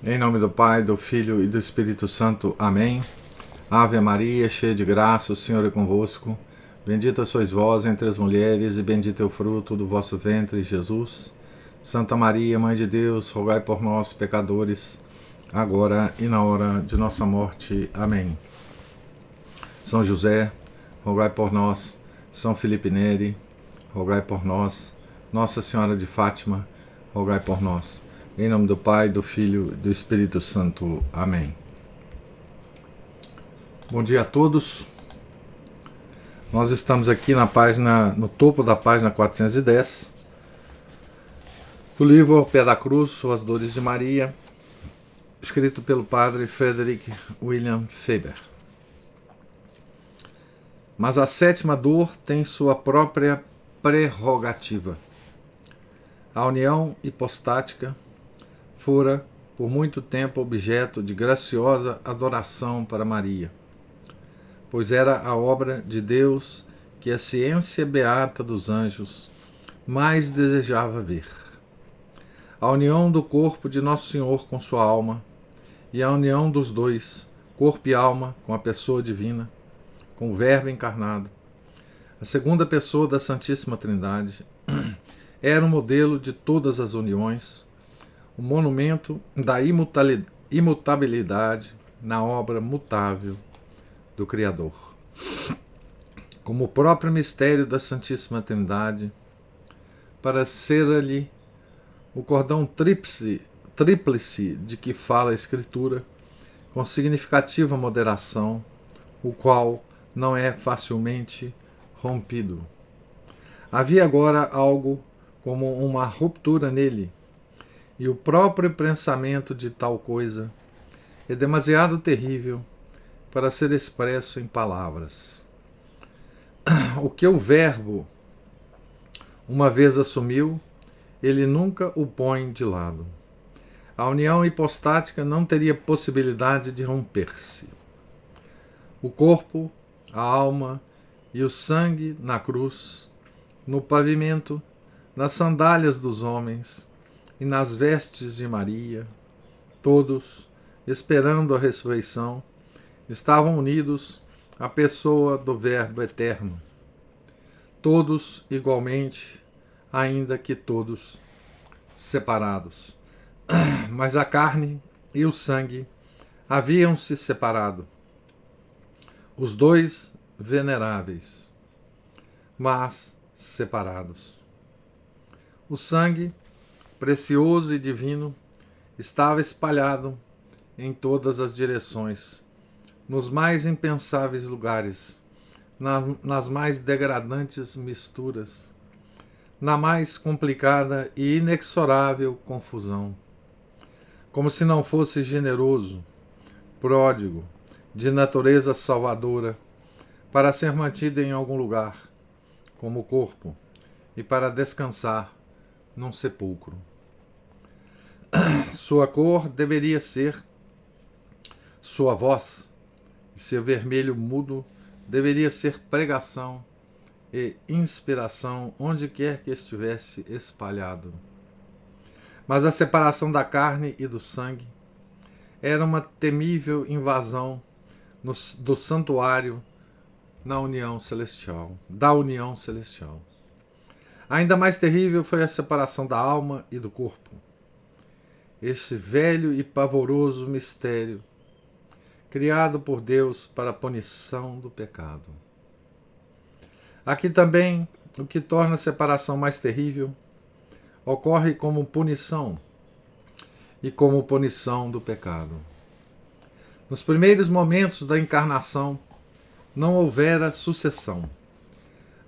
Em nome do Pai, do Filho e do Espírito Santo. Amém. Ave Maria, cheia de graça, o Senhor é convosco. Bendita sois vós entre as mulheres, e bendito é o fruto do vosso ventre, Jesus. Santa Maria, Mãe de Deus, rogai por nós, pecadores, agora e na hora de nossa morte. Amém. São José, rogai por nós. São Felipe Neri, rogai por nós. Nossa Senhora de Fátima, rogai por nós. Em nome do Pai, do Filho e do Espírito Santo. Amém. Bom dia a todos. Nós estamos aqui no topo da página 410 do livro Ao Pé da Cruz, As Dores de Maria, escrito pelo padre Frederick William Faber. Mas a sétima dor tem sua própria prerrogativa. A união hipostática fora por muito tempo objeto de graciosa adoração para Maria, pois era a obra de Deus que a ciência beata dos anjos mais desejava ver. A união do corpo de Nosso Senhor com sua alma, e a união dos dois, corpo e alma, com a pessoa divina, com o Verbo encarnado, a segunda pessoa da Santíssima Trindade, era o modelo de todas as uniões, o monumento da imutabilidade na obra mutável do Criador. Como o próprio mistério da Santíssima Trindade, para ser ali o cordão tríplice de que fala a Escritura, com significativa moderação, o qual não é facilmente rompido. Havia agora algo como uma ruptura nele, e o próprio pensamento de tal coisa é demasiado terrível para ser expresso em palavras. O que o Verbo uma vez assumiu, ele nunca o põe de lado. A união hipostática não teria possibilidade de romper-se. O corpo, a alma e o sangue na cruz, no pavimento, nas sandálias dos homens e nas vestes de Maria, todos, esperando a ressurreição, estavam unidos à pessoa do Verbo eterno. Todos igualmente, ainda que todos separados. Mas a carne e o sangue haviam se separado. Os dois veneráveis, mas separados. O sangue, precioso e divino, estava espalhado em todas as direções, nos mais impensáveis lugares, nas mais degradantes misturas, na mais complicada e inexorável confusão. Como se não fosse generoso, pródigo, de natureza salvadora, para ser mantido em algum lugar, como o corpo, e para descansar num sepulcro. Sua cor deveria ser sua voz, e seu vermelho mudo deveria ser pregação e inspiração onde quer que estivesse espalhado. Mas a separação da carne e do sangue era uma temível invasão do santuário da união celestial. Ainda mais terrível foi a separação da alma e do corpo. Este velho e pavoroso mistério, criado por Deus para a punição do pecado. Aqui também, o que torna a separação mais terrível, ocorre como punição e como punição do pecado. Nos primeiros momentos da encarnação, não houvera sucessão.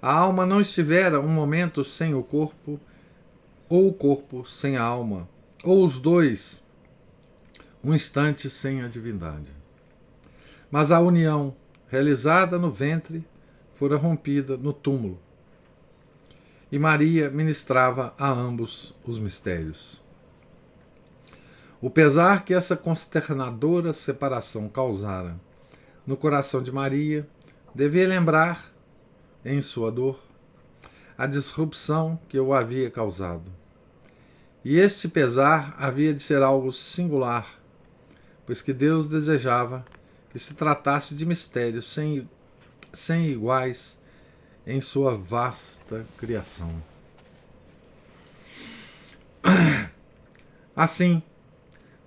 A alma não estivera um momento sem o corpo, ou o corpo sem a alma, ou os dois um instante sem a divindade. Mas a união, realizada no ventre, fora rompida no túmulo. E Maria ministrava a ambos os mistérios. O pesar que essa consternadora separação causara no coração de Maria devia lembrar, em sua dor, a disrupção que o havia causado. E este pesar havia de ser algo singular pois que Deus desejava que se tratasse de mistérios sem iguais em sua vasta criação. Assim,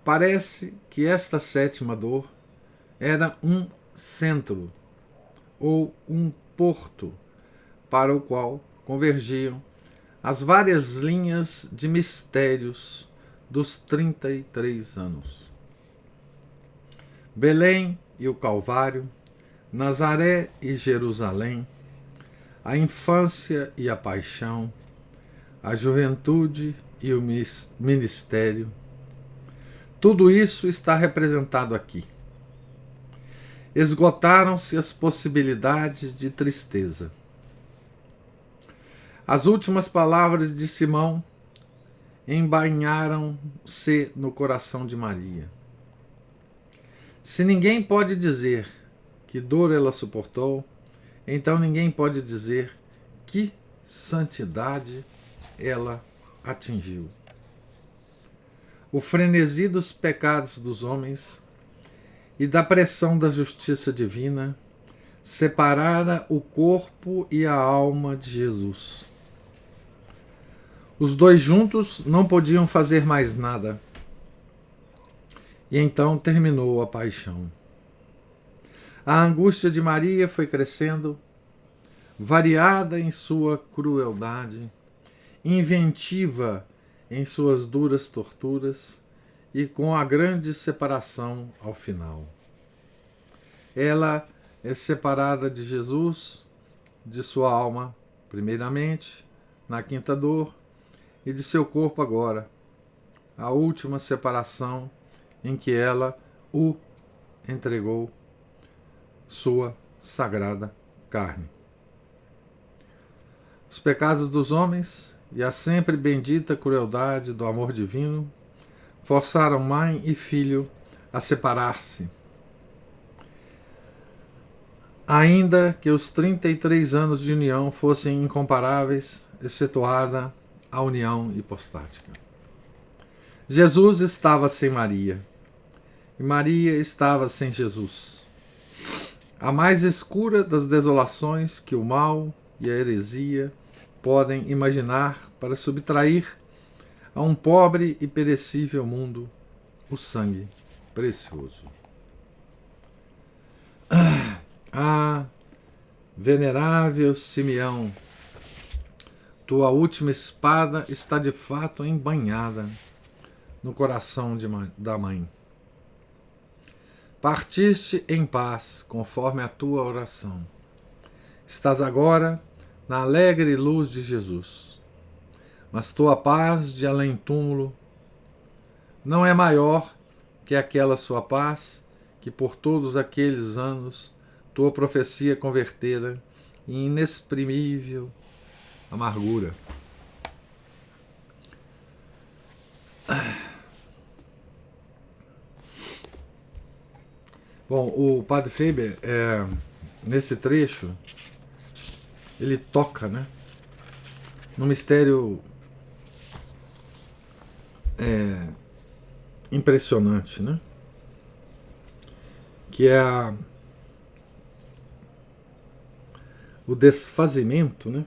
parece que esta sétima dor era um centro ou um porto para o qual convergiam as várias linhas de mistérios dos 33 anos. Belém e o Calvário, Nazaré e Jerusalém, a infância e a paixão, a juventude e o ministério, tudo isso está representado aqui. Esgotaram-se as possibilidades de tristeza. As últimas palavras de Simão embainharam-se no coração de Maria. Se ninguém pode dizer que dor ela suportou, então ninguém pode dizer que santidade ela atingiu. O frenesi dos pecados dos homens e da pressão da justiça divina separara o corpo e a alma de Jesus. Os dois juntos não podiam fazer mais nada. E então terminou a paixão. A angústia de Maria foi crescendo, variada em sua crueldade, inventiva em suas duras torturas e com a grande separação ao final. Ela é separada de Jesus, de sua alma, primeiramente, na quinta dor, e de seu corpo agora, a última separação em que ela o entregou, sua sagrada carne. Os pecados dos homens e a sempre bendita crueldade do amor divino forçaram mãe e filho a separar-se. Ainda que os 33 anos de união fossem incomparáveis, excetuada a união hipostática. Jesus estava sem Maria, e Maria estava sem Jesus. A mais escura das desolações que o mal e a heresia podem imaginar para subtrair a um pobre e perecível mundo o sangue precioso. Ah, venerável Simeão, tua última espada está de fato embainhada no coração da mãe. Partiste em paz, conforme a tua oração. Estás agora na alegre luz de Jesus. Mas tua paz de além-túmulo não é maior que aquela sua paz que por todos aqueles anos tua profecia convertera em inexprimível amargura. Bom, o Padre Faber, nesse trecho, ele toca, né, no mistério impressionante, né, que é o desfazimento, né,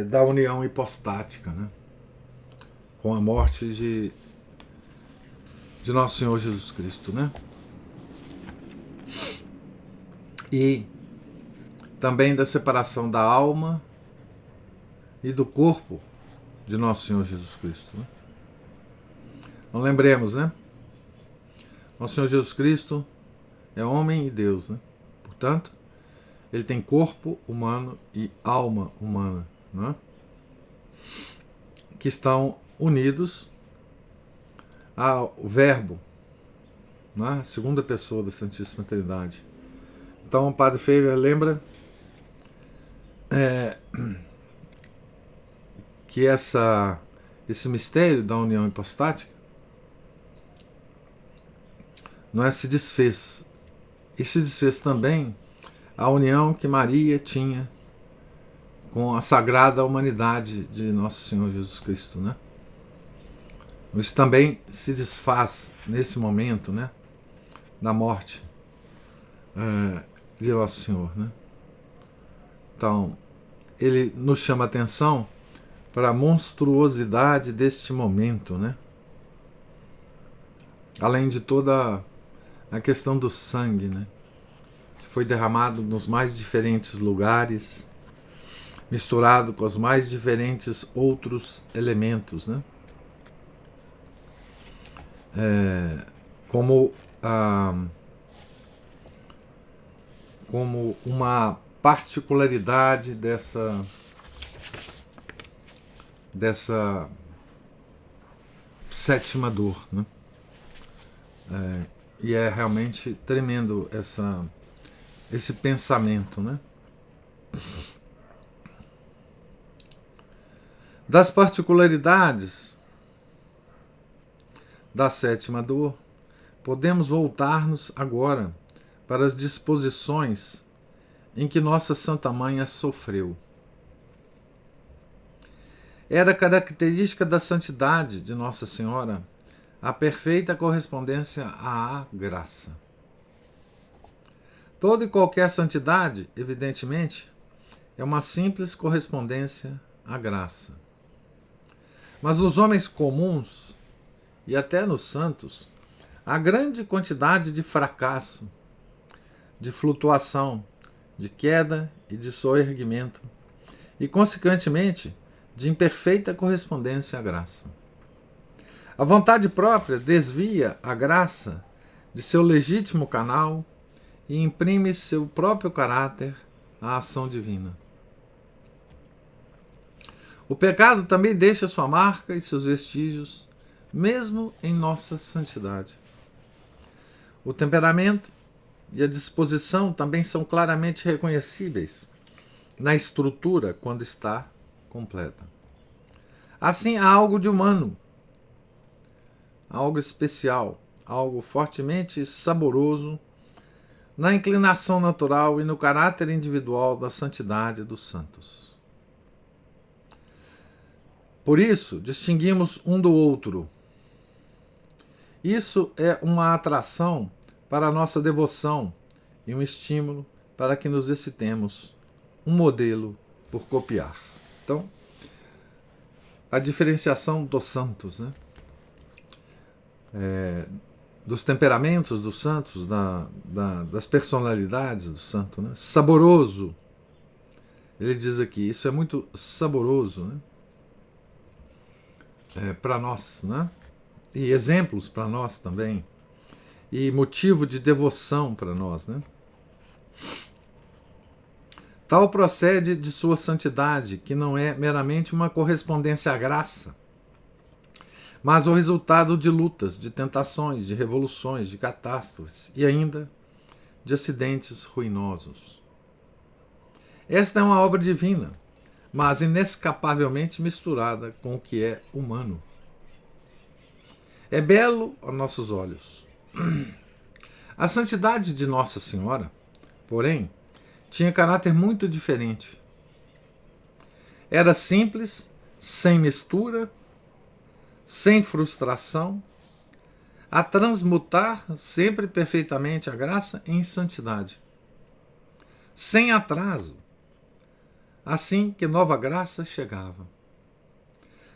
da união hipostática, né, com a morte de Nosso Senhor Jesus Cristo, né? E também da separação da alma e do corpo de Nosso Senhor Jesus Cristo, né? Não lembremos, né? Nosso Senhor Jesus Cristo é homem e Deus, né? Portanto, ele tem corpo humano e alma humana, né? Que estão unidos ao Verbo, né? Segunda pessoa da Santíssima Trindade. Então o Padre Faber lembra que esse mistério da união hipostática não se desfez. E se desfez também a união que Maria tinha com a sagrada humanidade de Nosso Senhor Jesus Cristo, né? Isso também se desfaz nesse momento, né, da morte de Nosso Senhor, né? Então, ele nos chama a atenção para a monstruosidade deste momento, né? Além de toda a questão do sangue, né, que foi derramado nos mais diferentes lugares, misturado com os mais diferentes outros elementos, né? Como uma particularidade dessa sétima dor, né? E é realmente tremendo esse pensamento, né? Das particularidades da sétima dor, podemos voltar-nos agora para as disposições em que Nossa Santa Mãe as sofreu. Era característica da santidade de Nossa Senhora a perfeita correspondência à graça. Toda e qualquer santidade, evidentemente, é uma simples correspondência à graça. Mas nos homens comuns, e até nos santos, há grande quantidade de fracasso, de flutuação, de queda e de soerguimento, e, consequentemente, de imperfeita correspondência à graça. A vontade própria desvia a graça de seu legítimo canal e imprime seu próprio caráter à ação divina. O pecado também deixa sua marca e seus vestígios, mesmo em nossa santidade. O temperamento e a disposição também são claramente reconhecíveis na estrutura quando está completa. Assim, há algo de humano, algo especial, algo fortemente saboroso na inclinação natural e no caráter individual da santidade dos santos. Por isso, distinguimos um do outro. Isso é uma atração para a nossa devoção e um estímulo para que nos excitemos, um modelo por copiar. Então, a diferenciação dos santos, né? Dos temperamentos dos santos, das personalidades do santo, né? Saboroso. Ele diz aqui, isso é muito saboroso, né? Para nós, né? E exemplos para nós também, e motivo de devoção para nós, né? Tal procede de sua santidade, que não é meramente uma correspondência à graça, mas o resultado de lutas, de tentações, de revoluções, de catástrofes e ainda de acidentes ruinosos. Esta é uma obra divina, mas inescapavelmente misturada com o que é humano. É belo a nossos olhos. A santidade de Nossa Senhora, porém, tinha caráter muito diferente. Era simples, sem mistura, sem frustração, a transmutar sempre perfeitamente a graça em santidade, sem atraso, assim que nova graça chegava.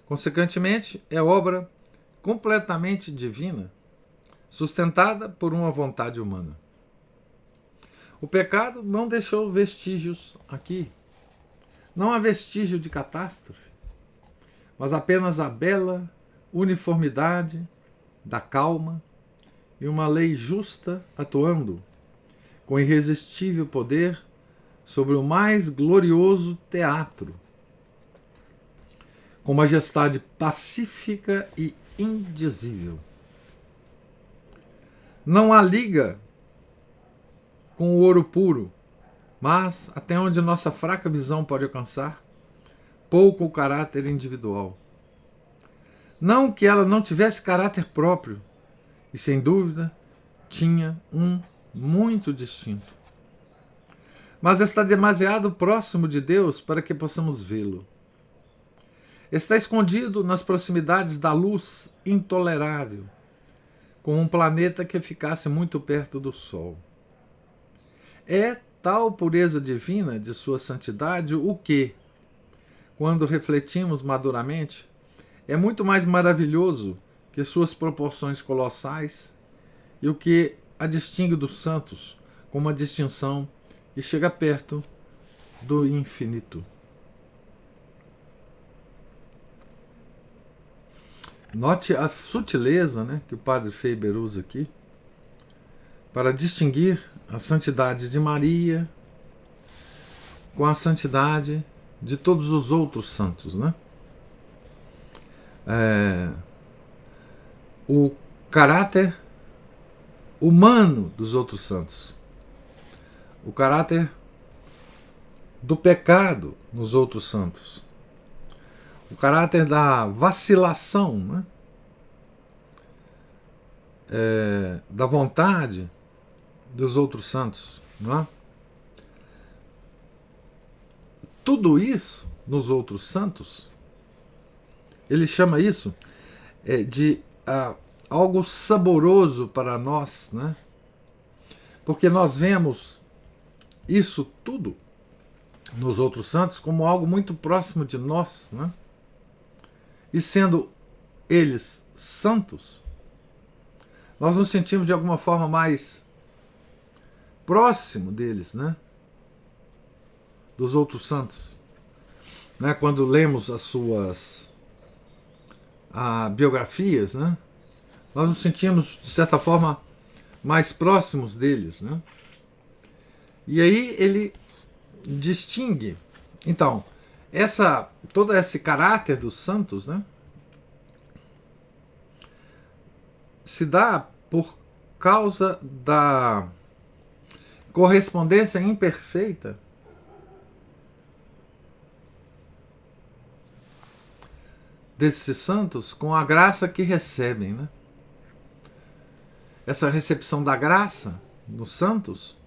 Consequentemente, é obra completamente divina, sustentada por uma vontade humana. O pecado não deixou vestígios aqui. Não há vestígio de catástrofe, mas apenas a bela uniformidade da calma e uma lei justa atuando com irresistível poder sobre o mais glorioso teatro, com majestade pacífica e indizível. Não há liga com o ouro puro, mas, até onde nossa fraca visão pode alcançar, pouco o caráter individual. Não que ela não tivesse caráter próprio, e sem dúvida tinha um muito distinto. Mas está demasiado próximo de Deus para que possamos vê-lo. Está escondido nas proximidades da luz intolerável, como um planeta que ficasse muito perto do Sol. É tal pureza divina de sua santidade o que, quando refletimos maduramente, é muito mais maravilhoso que suas proporções colossais e o que a distingue dos santos com uma distinção que chega perto do infinito. Note a sutileza, né, que o padre Faber usa aqui para distinguir a santidade de Maria com a santidade de todos os outros santos, né? O caráter humano dos outros santos, o caráter do pecado nos outros santos, o caráter da vacilação, né? Da vontade dos outros santos, não é? Tudo isso nos outros santos, ele chama isso de algo saboroso para nós, né? Porque nós vemos isso tudo nos outros santos como algo muito próximo de nós, né? E sendo eles santos, nós nos sentimos de alguma forma mais próximo deles, né? Dos outros santos, né? Quando lemos as suas biografias, né? Nós nos sentimos de certa forma mais próximos deles, né? E aí ele distingue, então, todo esse caráter dos santos, né? Se dá por causa da correspondência imperfeita desses santos com a graça que recebem, né? Essa recepção da graça nos santos,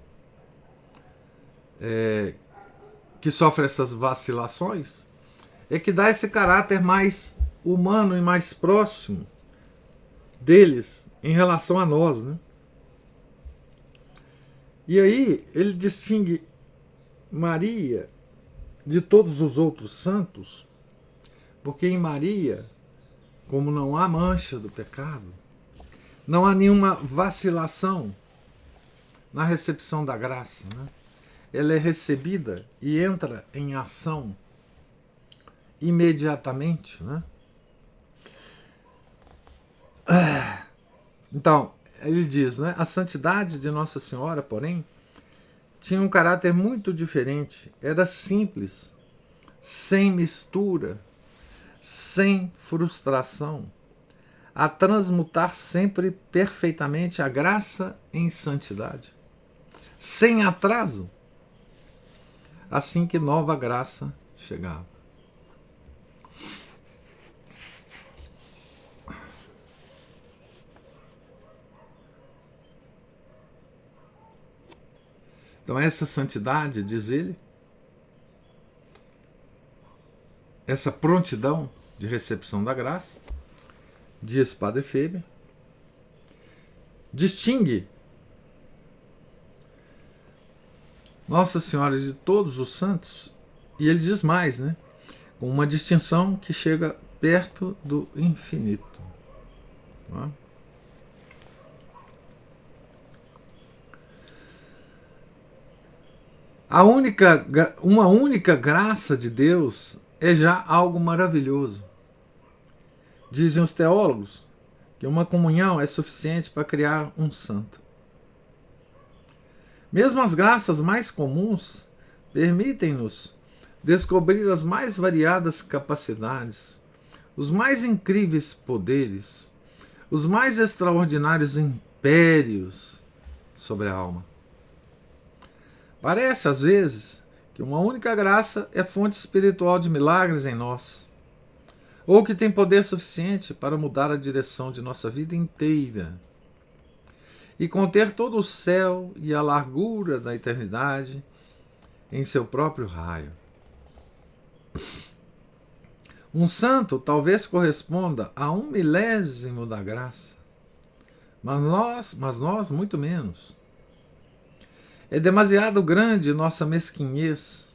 que sofre essas vacilações, é que dá esse caráter mais humano e mais próximo deles em relação a nós, né? E aí ele distingue Maria de todos os outros santos, porque em Maria, como não há mancha do pecado, não há nenhuma vacilação na recepção da graça, né? Ela é recebida e entra em ação imediatamente, né? Então, ele diz, né? A santidade de Nossa Senhora, porém, tinha um caráter muito diferente. Era simples, sem mistura, sem frustração, a transmutar sempre perfeitamente a graça em santidade, sem atraso, assim que nova graça chegava. Então essa santidade, diz ele, essa prontidão de recepção da graça, diz Padre Faber, distingue Nossa Senhora de todos os santos, e ele diz mais, né? Com uma distinção que chega perto do infinito. Não é? Uma única graça de Deus é já algo maravilhoso. Dizem os teólogos que uma comunhão é suficiente para criar um santo. Mesmo as graças mais comuns permitem-nos descobrir as mais variadas capacidades, os mais incríveis poderes, os mais extraordinários impérios sobre a alma. Parece, às vezes, que uma única graça é fonte espiritual de milagres em nós, ou que tem poder suficiente para mudar a direção de nossa vida inteira e conter todo o céu e a largura da eternidade em seu próprio raio. Um santo talvez corresponda a 1/1000 da graça, mas nós muito menos. É demasiado grande nossa mesquinhez,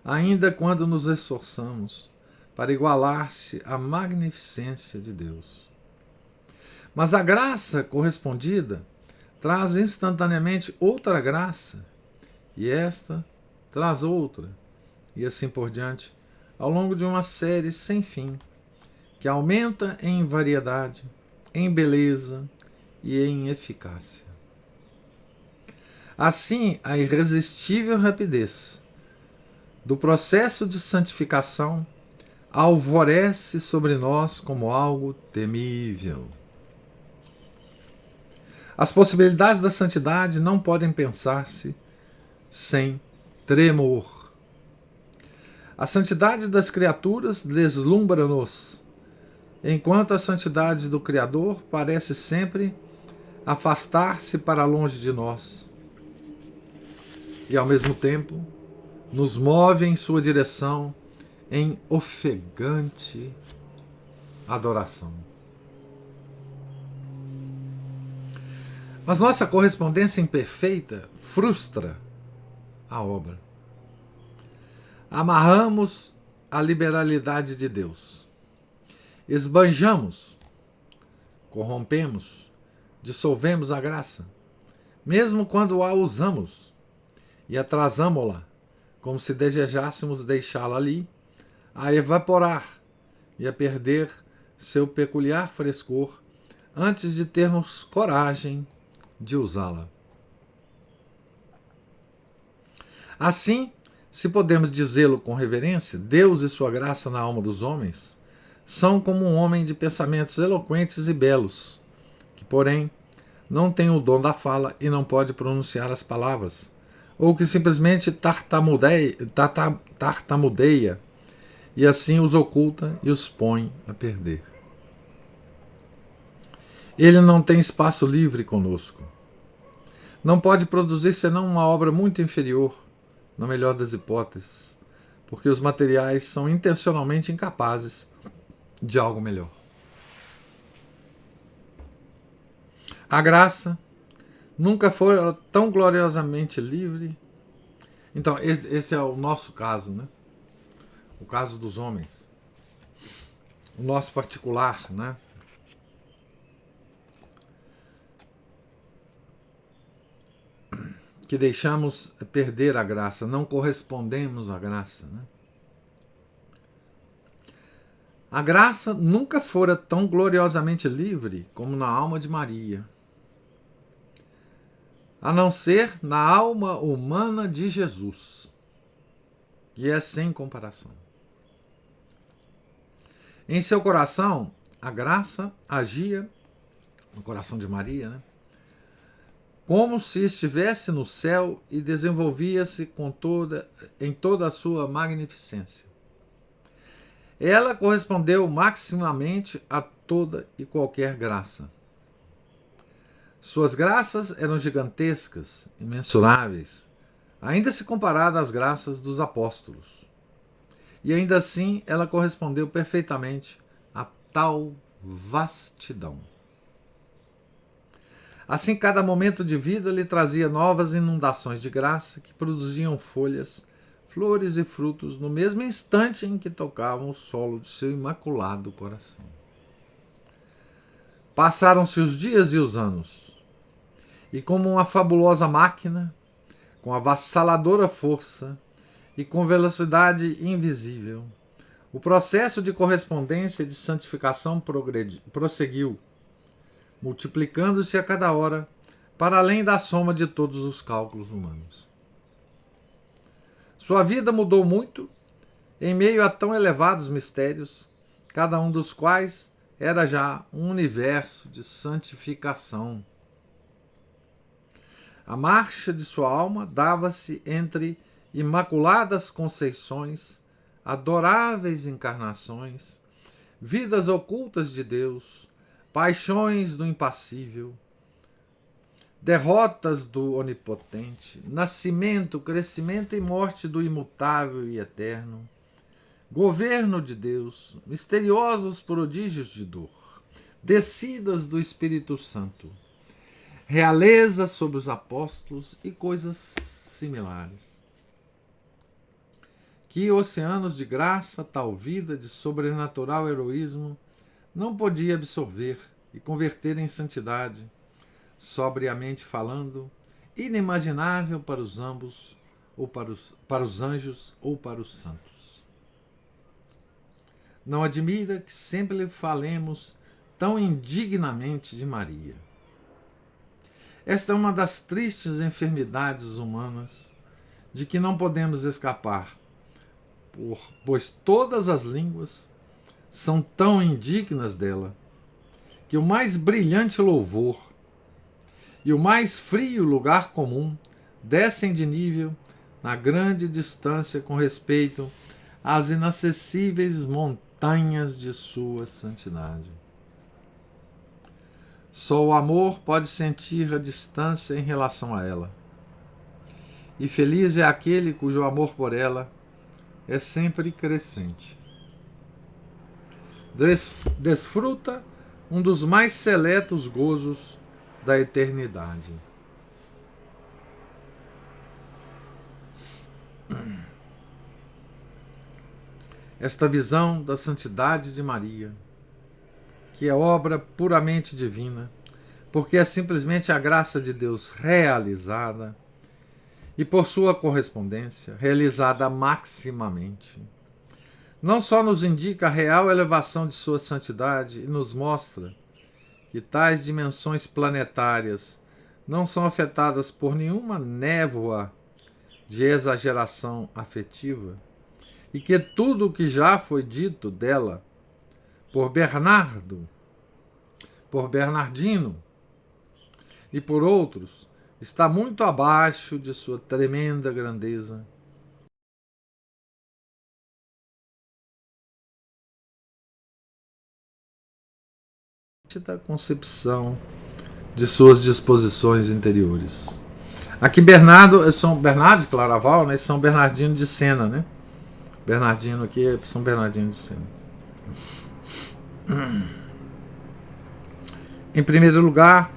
ainda quando nos esforçamos para igualar-se à magnificência de Deus. Mas a graça correspondida traz instantaneamente outra graça, e esta traz outra, e assim por diante, ao longo de uma série sem fim, que aumenta em variedade, em beleza e em eficácia. Assim, a irresistível rapidez do processo de santificação alvorece sobre nós como algo temível. As possibilidades da santidade não podem pensar-se sem tremor. A santidade das criaturas deslumbra-nos, enquanto a santidade do Criador parece sempre afastar-se para longe de nós e, ao mesmo tempo, nos move em sua direção em ofegante adoração. Mas nossa correspondência imperfeita frustra a obra. Amarramos a liberalidade de Deus. Esbanjamos, corrompemos, dissolvemos a graça, mesmo quando a usamos, e atrasamo-la, como se desejássemos deixá-la ali, a evaporar e a perder seu peculiar frescor antes de termos coragem de usá-la. Assim, se podemos dizê-lo com reverência, Deus e sua graça na alma dos homens são como um homem de pensamentos eloquentes e belos, que, porém, não tem o dom da fala e não pode pronunciar as palavras, ou que simplesmente tartamudeia e assim os oculta e os põe a perder. Ele não tem espaço livre conosco. Não pode produzir senão uma obra muito inferior, na melhor das hipóteses, porque os materiais são intencionalmente incapazes de algo melhor. A graça nunca foi tão gloriosamente livre. Então, esse é o nosso caso, né? O caso dos homens. O nosso particular, né? Que deixamos perder a graça, não correspondemos à graça, né? A graça nunca fora tão gloriosamente livre como na alma de Maria, a não ser na alma humana de Jesus, que é sem comparação. Em seu coração, a graça agia, no coração de Maria, né? Como se estivesse no céu e desenvolvia-se em toda a sua magnificência. Ela correspondeu maximamente a toda e qualquer graça. Suas graças eram gigantescas, imensuráveis, ainda se comparada às graças dos apóstolos. E ainda assim ela correspondeu perfeitamente a tal vastidão. Assim, cada momento de vida lhe trazia novas inundações de graça que produziam folhas, flores e frutos no mesmo instante em que tocavam o solo de seu imaculado coração. Passaram-se os dias e os anos, e como uma fabulosa máquina, com avassaladora força e com velocidade invisível, o processo de correspondência e de santificação prosseguiu, multiplicando-se a cada hora, para além da soma de todos os cálculos humanos. Sua vida mudou muito em meio a tão elevados mistérios, cada um dos quais era já um universo de santificação. A marcha de sua alma dava-se entre imaculadas conceições, adoráveis encarnações, vidas ocultas de Deus, paixões do impassível, derrotas do onipotente, nascimento, crescimento e morte do imutável e eterno, governo de Deus, misteriosos prodígios de dor, descidas do Espírito Santo, realeza sobre os apóstolos e coisas similares. Que oceanos de graça, tal vida de sobrenatural heroísmo não podia absorver e converter em santidade, sobriamente falando, inimaginável para os ambos, ou para os anjos ou para os santos. Não admira que sempre lhe falemos tão indignamente de Maria. Esta é uma das tristes enfermidades humanas de que não podemos escapar, pois todas as línguas são tão indignas dela, que o mais brilhante louvor e o mais frio lugar comum descem de nível na grande distância com respeito às inacessíveis montanhas de sua santidade. Só o amor pode sentir a distância em relação a ela. E feliz é aquele cujo amor por ela é sempre crescente. Desfruta um dos mais seletos gozos da eternidade. Esta visão da santidade de Maria, que é obra puramente divina, porque é simplesmente a graça de Deus realizada, e por sua correspondência, realizada maximamente, não só nos indica a real elevação de sua santidade e nos mostra que tais dimensões planetárias não são afetadas por nenhuma névoa de exageração afetiva, e que tudo o que já foi dito dela por Bernardo, por Bernardino e por outros está muito abaixo de sua tremenda grandeza. Da concepção de suas disposições interiores. Aqui Bernardo é São Bernardo de Claraval, né? E São Bernardino de Sena, né? Bernardino aqui é São Bernardino de Sena. Em primeiro lugar,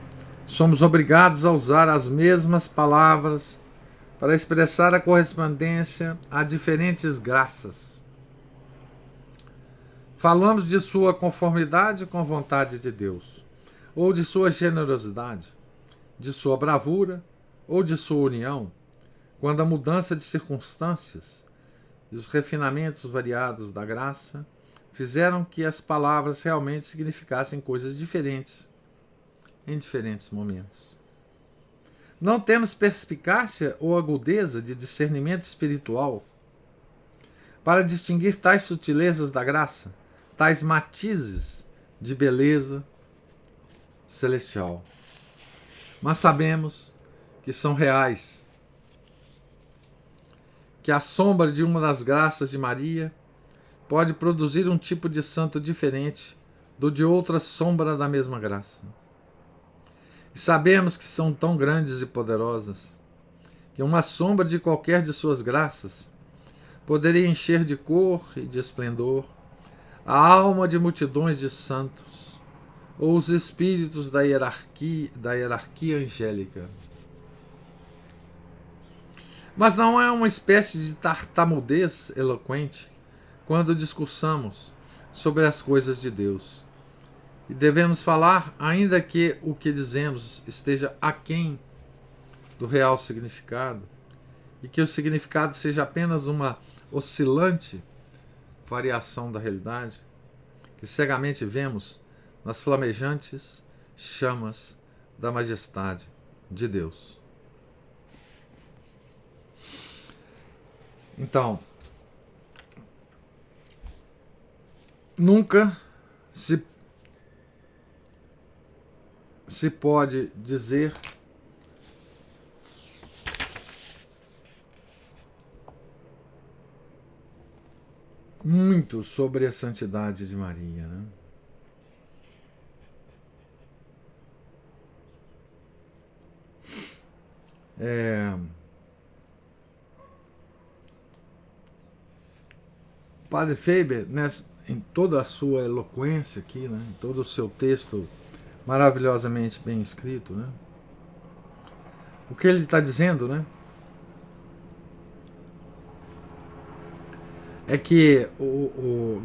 somos obrigados a usar as mesmas palavras para expressar a correspondência a diferentes graças. Falamos de sua conformidade com a vontade de Deus, ou de sua generosidade, de sua bravura, ou de sua união, quando a mudança de circunstâncias e os refinamentos variados da graça fizeram que as palavras realmente significassem coisas diferentes em diferentes momentos. Não temos perspicácia ou agudeza de discernimento espiritual para distinguir tais sutilezas da graça, tais matizes de beleza celestial. Mas sabemos que são reais, que a sombra de uma das graças de Maria pode produzir um tipo de santo diferente do de outra sombra da mesma graça. E sabemos que são tão grandes e poderosas que uma sombra de qualquer de suas graças poderia encher de cor e de esplendor a alma de multidões de santos ou os espíritos da hierarquia angélica. Mas não é uma espécie de tartamudez eloquente quando discursamos sobre as coisas de Deus. E devemos falar, ainda que o que dizemos esteja aquém do real significado, e que o significado seja apenas uma oscilante variação da realidade, que cegamente vemos nas flamejantes chamas da majestade de Deus. Então, nunca se pode dizer muito sobre a santidade de Maria, né? Padre Faber, né, em toda a sua eloquência aqui, né, em todo o seu texto maravilhosamente bem escrito, né, o que ele está dizendo, né, é que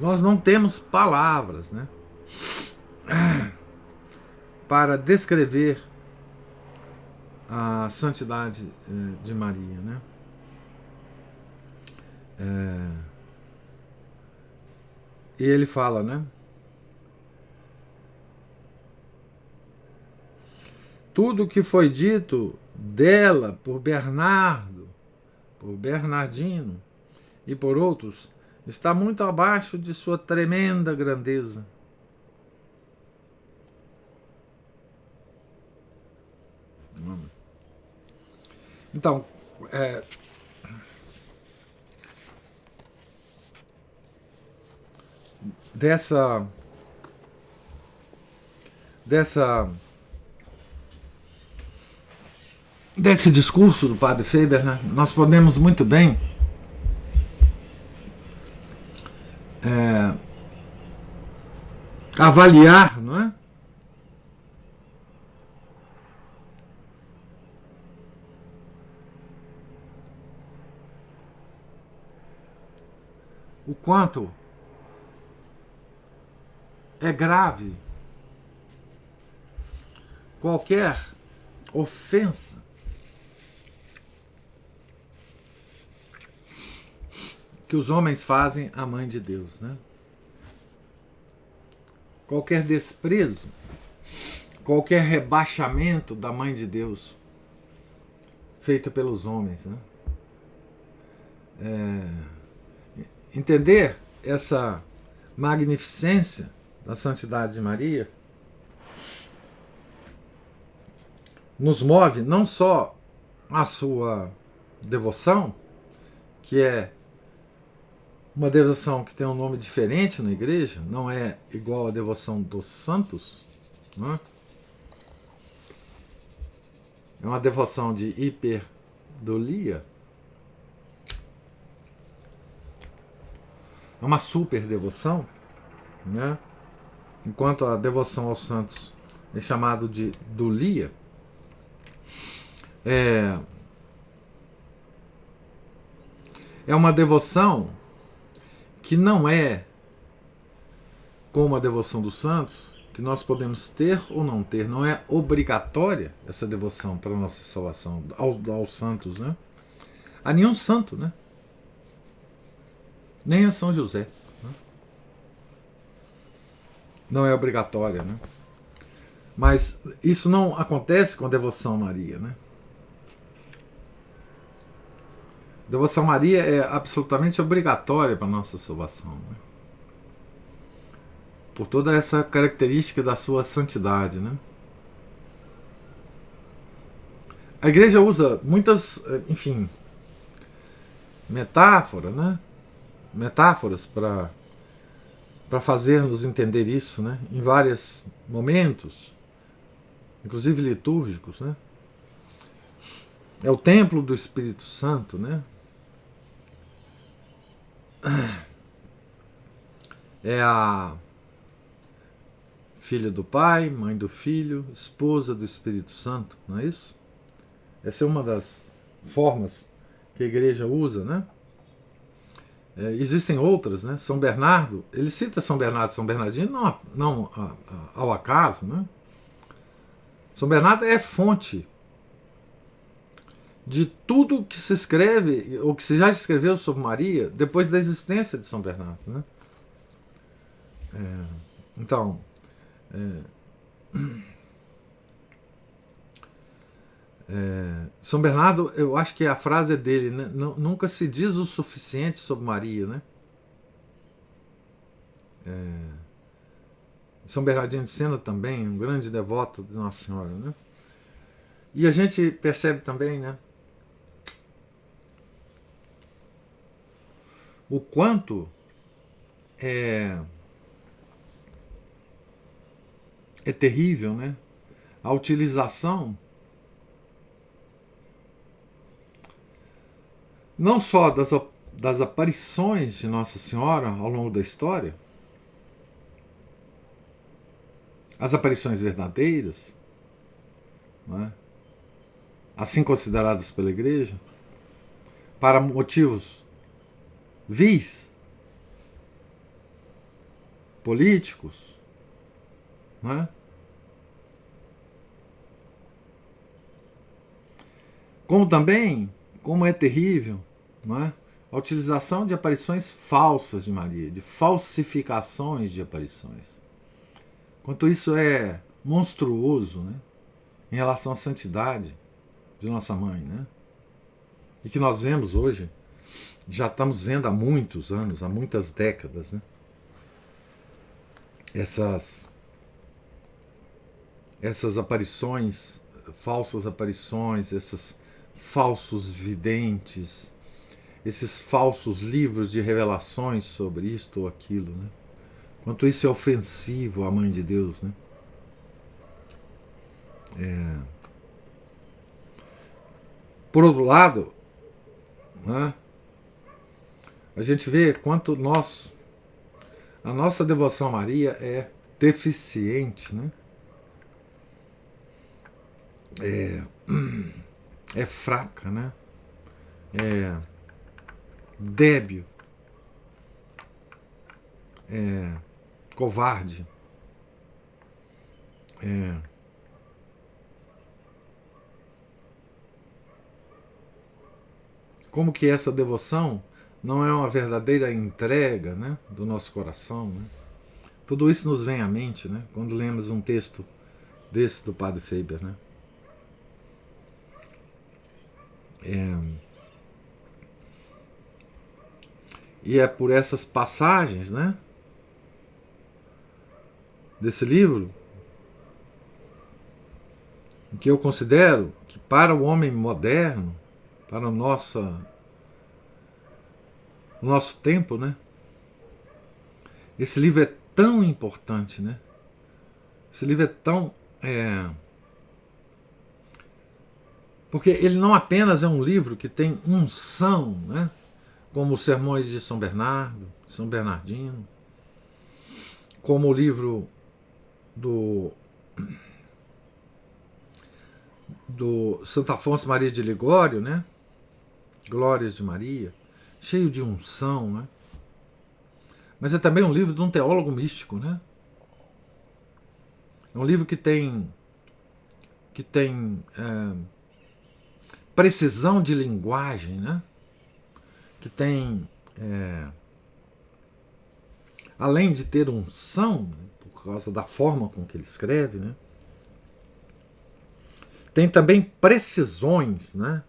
nós não temos palavras, né, para descrever a santidade de Maria, né? E ele fala, né? Tudo que foi dito dela por Bernardo, por Bernardino e por outros está muito abaixo de sua tremenda grandeza. Então, desse discurso do Padre Faber, né, nós podemos muito bem avaliar, não é? O quanto é grave qualquer ofensa que os homens fazem à Mãe de Deus, né? Qualquer desprezo, qualquer rebaixamento da Mãe de Deus feito pelos homens, né? Entender essa magnificência da santidade de Maria nos move não só a sua devoção, que é uma devoção que tem um nome diferente na igreja, não é igual à devoção dos santos, não é? É uma devoção de hiperdolia, é uma super devoção, né? Enquanto a devoção aos santos é chamado de dolia. É uma devoção que não é como a devoção dos santos, que nós podemos ter ou não ter. Não é obrigatória essa devoção para a nossa salvação aos santos, né? A nenhum santo, né? Nem a São José, né? Não é obrigatória, né? Mas isso não acontece com a devoção a Maria, né? A devoção a Maria é absolutamente obrigatória para a nossa salvação, né? Por toda essa característica da sua santidade, né? A igreja usa muitas, enfim, metáforas, né? Metáforas para fazer-nos entender isso, né? Em vários momentos, inclusive litúrgicos, né? É o templo do Espírito Santo, né? É a filha do Pai, mãe do Filho, esposa do Espírito Santo, não é isso? Essa é uma das formas que a igreja usa, né? Existem outras, né? São Bernardo, ele cita São Bernardo e São Bernardino não ao acaso, né? São Bernardo é fonte de tudo que se escreve, ou que se já escreveu sobre Maria, depois da existência de São Bernardo, né? Então, São Bernardo, eu acho que a frase é dele, né? Nunca se diz o suficiente sobre Maria, né? São Bernardino de Sena também, um grande devoto de Nossa Senhora, né? E a gente percebe também, né, o quanto é terrível, né, a utilização não só das aparições de Nossa Senhora ao longo da história, as aparições verdadeiras, não é? Assim consideradas pela Igreja, para motivos vis, políticos, não é? Como também, como é terrível, não é? A utilização de aparições falsas de Maria, de falsificações de aparições. Quanto isso é monstruoso, né? Em relação à santidade de nossa mãe, né? E que nós vemos hoje, já estamos vendo há muitos anos, há muitas décadas, né? Essas aparições, falsas aparições, esses falsos videntes, esses falsos livros de revelações sobre isto ou aquilo, né? Quanto isso é ofensivo à Mãe de Deus, né? Por outro lado, né, a gente vê quanto a nossa devoção a Maria é deficiente, né? É fraca, né? É débil, é covarde, é como que essa devoção não é uma verdadeira entrega, né, do nosso coração, né? Tudo isso nos vem à mente, né, quando lemos um texto desse do Padre Faber, né? E é por essas passagens, né, desse livro que eu considero que para o homem moderno, para o nosso tempo, né, esse livro é tão importante, né? Esse livro é tão porque ele não apenas é um livro que tem unção, né, como os sermões de São Bernardo, São Bernardino, como o livro do Santo Afonso Maria de Ligório, né? Glórias de Maria, cheio de unção, né? Mas é também um livro de um teólogo místico, né? É um livro que tem precisão de linguagem, né? Que tem além de ter unção, né, por causa da forma com que ele escreve, né? Tem também precisões, né?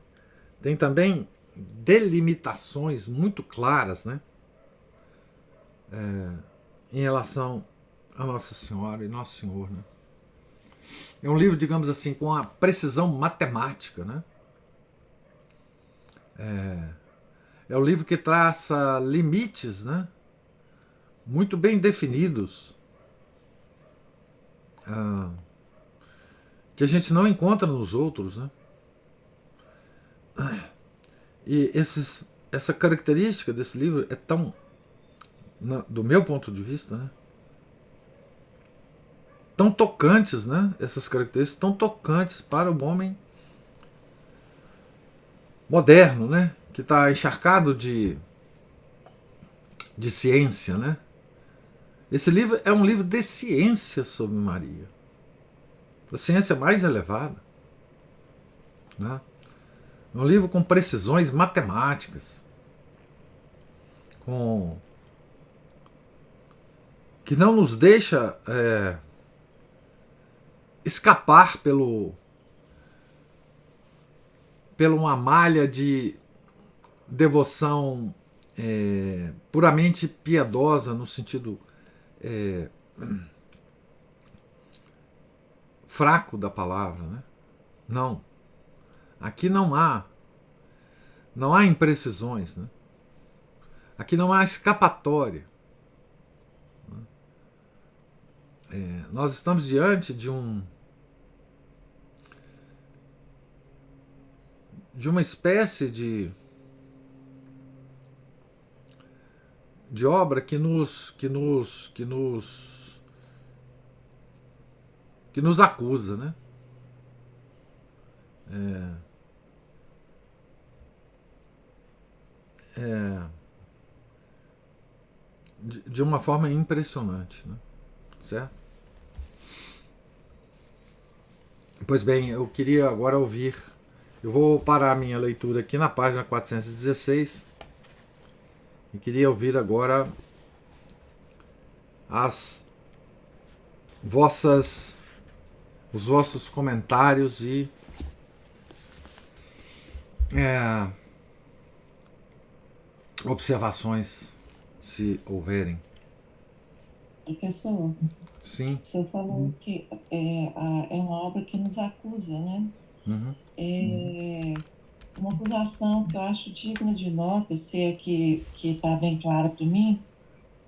Tem também delimitações muito claras, né? Em relação a Nossa Senhora e Nosso Senhor, né? É um livro, digamos assim, com a precisão matemática, né? É um livro que traça limites, né? Muito bem definidos, que a gente não encontra nos outros, né? E essa característica desse livro é tão, do meu ponto de vista, né, tão tocantes, né? Essas características tão tocantes para o homem moderno, né? Que está encharcado de ciência, né? Esse livro é um livro de ciência sobre Maria, a ciência mais elevada, né? É um livro com precisões matemáticas, que não nos deixa escapar pela uma malha de devoção puramente piedosa, no sentido fraco da palavra, né? Não. Aqui não há imprecisões, né? Aqui não há escapatória. Nós estamos diante de uma espécie de de obra que nos acusa, né? De uma forma impressionante, né? Certo? Pois bem, eu queria agora ouvir. Eu vou parar a minha leitura aqui na página 416 e queria ouvir agora as os vossos comentários e observações, se houverem. Professor, Sim. o senhor falou que é uma obra que nos acusa, né? Uhum. Uma acusação que eu acho digna de nota, se é que está bem claro para mim,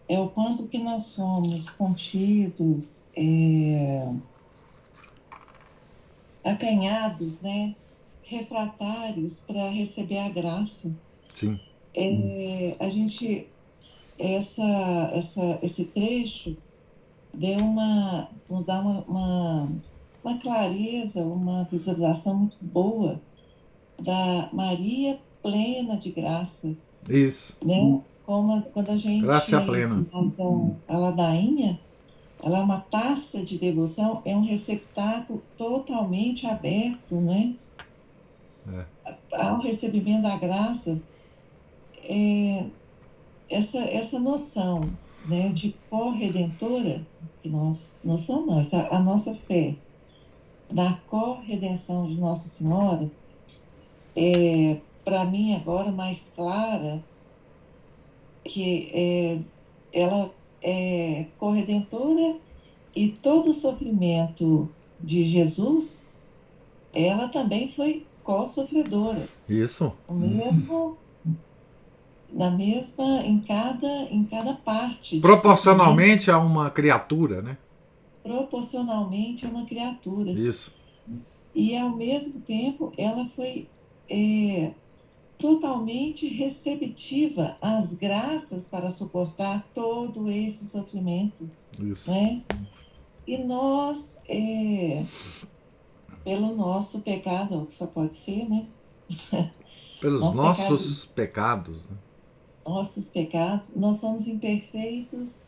é o quanto que nós somos contidos, acanhados, né? Refratários para receber a graça. Sim. A gente, esse trecho nos dá uma clareza, uma visualização muito boa da Maria plena de graça, Isso. né? Como quando a Graça gente plena. faz a ladainha, ela é uma taça de devoção, é um receptáculo totalmente aberto, né? Ao recebimento da graça, essa noção, né, de corredentora, que noção não, a nossa fé da corredenção de Nossa Senhora, para mim agora mais clara, que ela é corredentora e todo o sofrimento de Jesus, ela também foi co-sofredora. Isso. O mesmo, em cada parte de sofrimento, Proporcionalmente a uma criatura, né? proporcionalmente a uma criatura. Isso. E, ao mesmo tempo, ela foi totalmente receptiva às graças para suportar todo esse sofrimento. Isso. Né? E nós, pelo nosso pecado, que só pode ser, né? Pelos nossos pecados. Né? Nossos pecados, nós somos imperfeitos.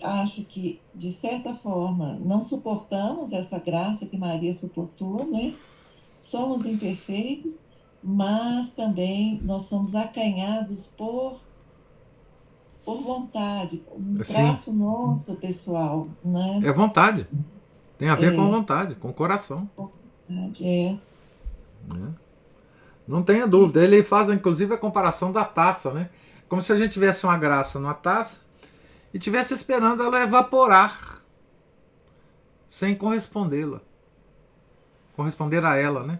Acho que, de certa forma, não suportamos essa graça que Maria suportou, né? Somos imperfeitos, mas também nós somos acanhados por vontade, um Sim. traço nosso pessoal, né? É vontade. Tem a ver com É, vontade, com o coração. é. Né? Não tenha E dúvida. Ele faz, inclusive, a comparação da taça, né? Como se a gente tivesse uma graça numa taça e tivesse esperando ela evaporar sem correspondê-la. Corresponder a ela, né?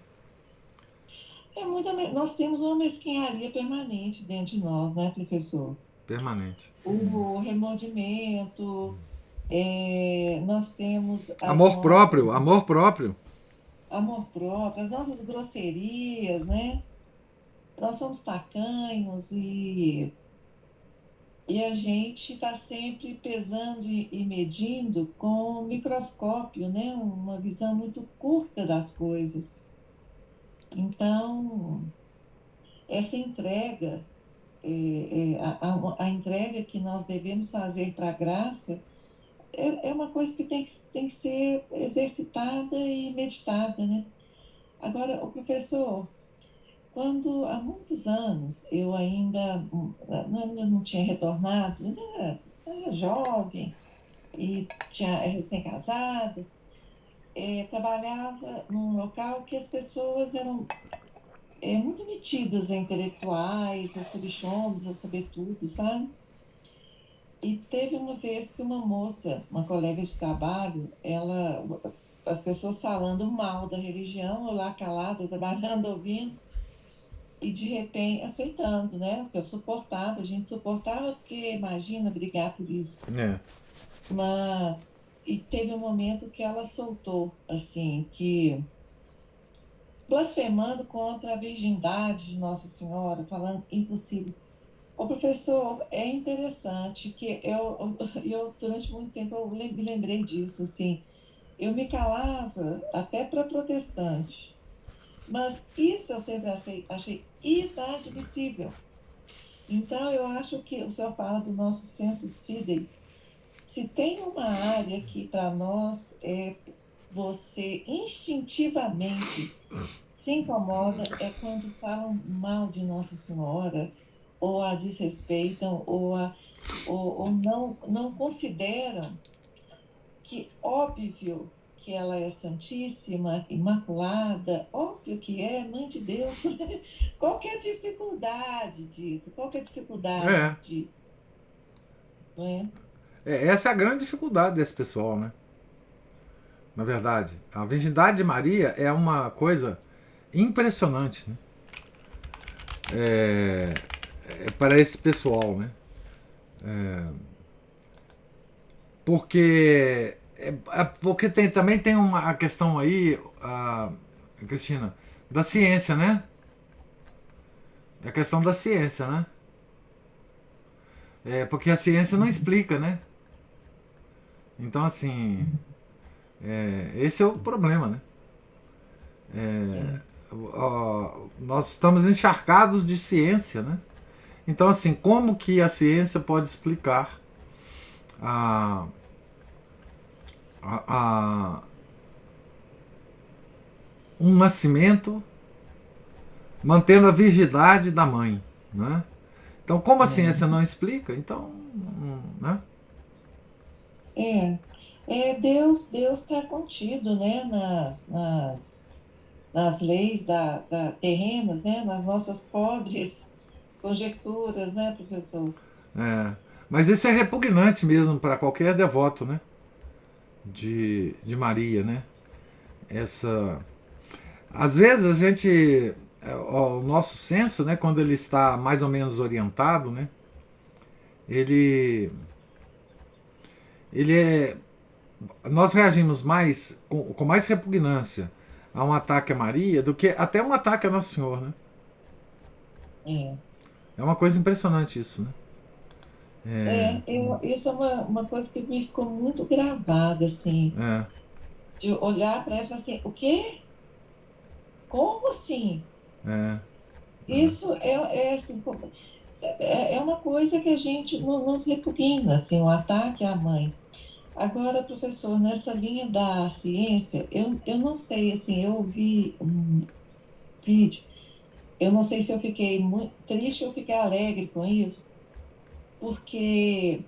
nós temos uma mesquinharia permanente dentro de nós, né, professor? Permanente. O remordimento, nós temos as Amor nossas próprio, amor próprio. amor próprio, as nossas grosserias, né? Nós somos tacanhos e a gente está sempre pesando e medindo com microscópio, né? Uma visão muito curta das coisas. Então, essa entrega, a entrega que nós devemos fazer para a graça, é uma coisa que tem que ser exercitada e meditada, né? Agora, o professor, quando há muitos anos eu ainda não tinha retornado, ainda era jovem e tinha recém-casado, trabalhava num local que as pessoas eram muito metidas a intelectuais, a sabichones, a saber tudo, sabe? E teve uma vez que uma moça, uma colega de trabalho, as pessoas falando mal da religião, eu lá calada, trabalhando, ouvindo, e de repente aceitando, né? Porque eu suportava, a gente suportava, porque imagina brigar por isso. É. E teve um momento que ela soltou, assim, que blasfemando contra a virgindade de Nossa Senhora, falando impossível. O professor, é interessante que eu durante muito tempo me lembrei disso, assim, eu me calava até para protestante, mas isso eu sempre achei inadmissível. Então, eu acho que o senhor fala do nosso sensus fidei. Se tem uma área que para nós você instintivamente se incomoda, é quando falam mal de Nossa Senhora, ou a desrespeitam, ou não consideram que óbvio que ela é santíssima, imaculada, óbvio que é mãe de Deus. Qual que é a dificuldade disso? Qual que é a dificuldade É, de, não é? essa é a grande dificuldade desse pessoal, né? Na verdade, a virgindade de Maria é uma coisa impressionante, né? É, para esse pessoal, né? Porque também tem a questão aí, Cristina, da ciência, né? É a questão da ciência, né? Porque a ciência não explica, né? Então, assim, esse é o problema, né? É, Nós estamos encharcados de ciência, né? Então, assim, como que a ciência pode explicar a, a um nascimento mantendo a virgindade da mãe, né? Então, como a ciência não explica, então, né? é, Deus está contido, né, nas leis terrenas, né, nas nossas pobres conjecturas, né, professor? É, mas isso é repugnante mesmo para qualquer devoto, né? De Maria, né? Essa, às vezes a gente, o nosso senso, né? Quando ele está mais ou menos orientado, né? Ele, ele é, nós reagimos mais com mais repugnância a um ataque a Maria do que até um ataque a Nosso Senhor, né? É, É uma coisa impressionante isso, né? isso é uma coisa que me ficou muito gravada, assim, É, de olhar para ela e falar assim, o quê? Como assim? é, Isso assim, é uma coisa que a gente não nos repugna, assim, o ataque à mãe. Agora, professor, nessa linha da ciência, eu não sei, assim, eu ouvi um vídeo, eu não sei se eu fiquei muito triste ou fiquei alegre com isso, porque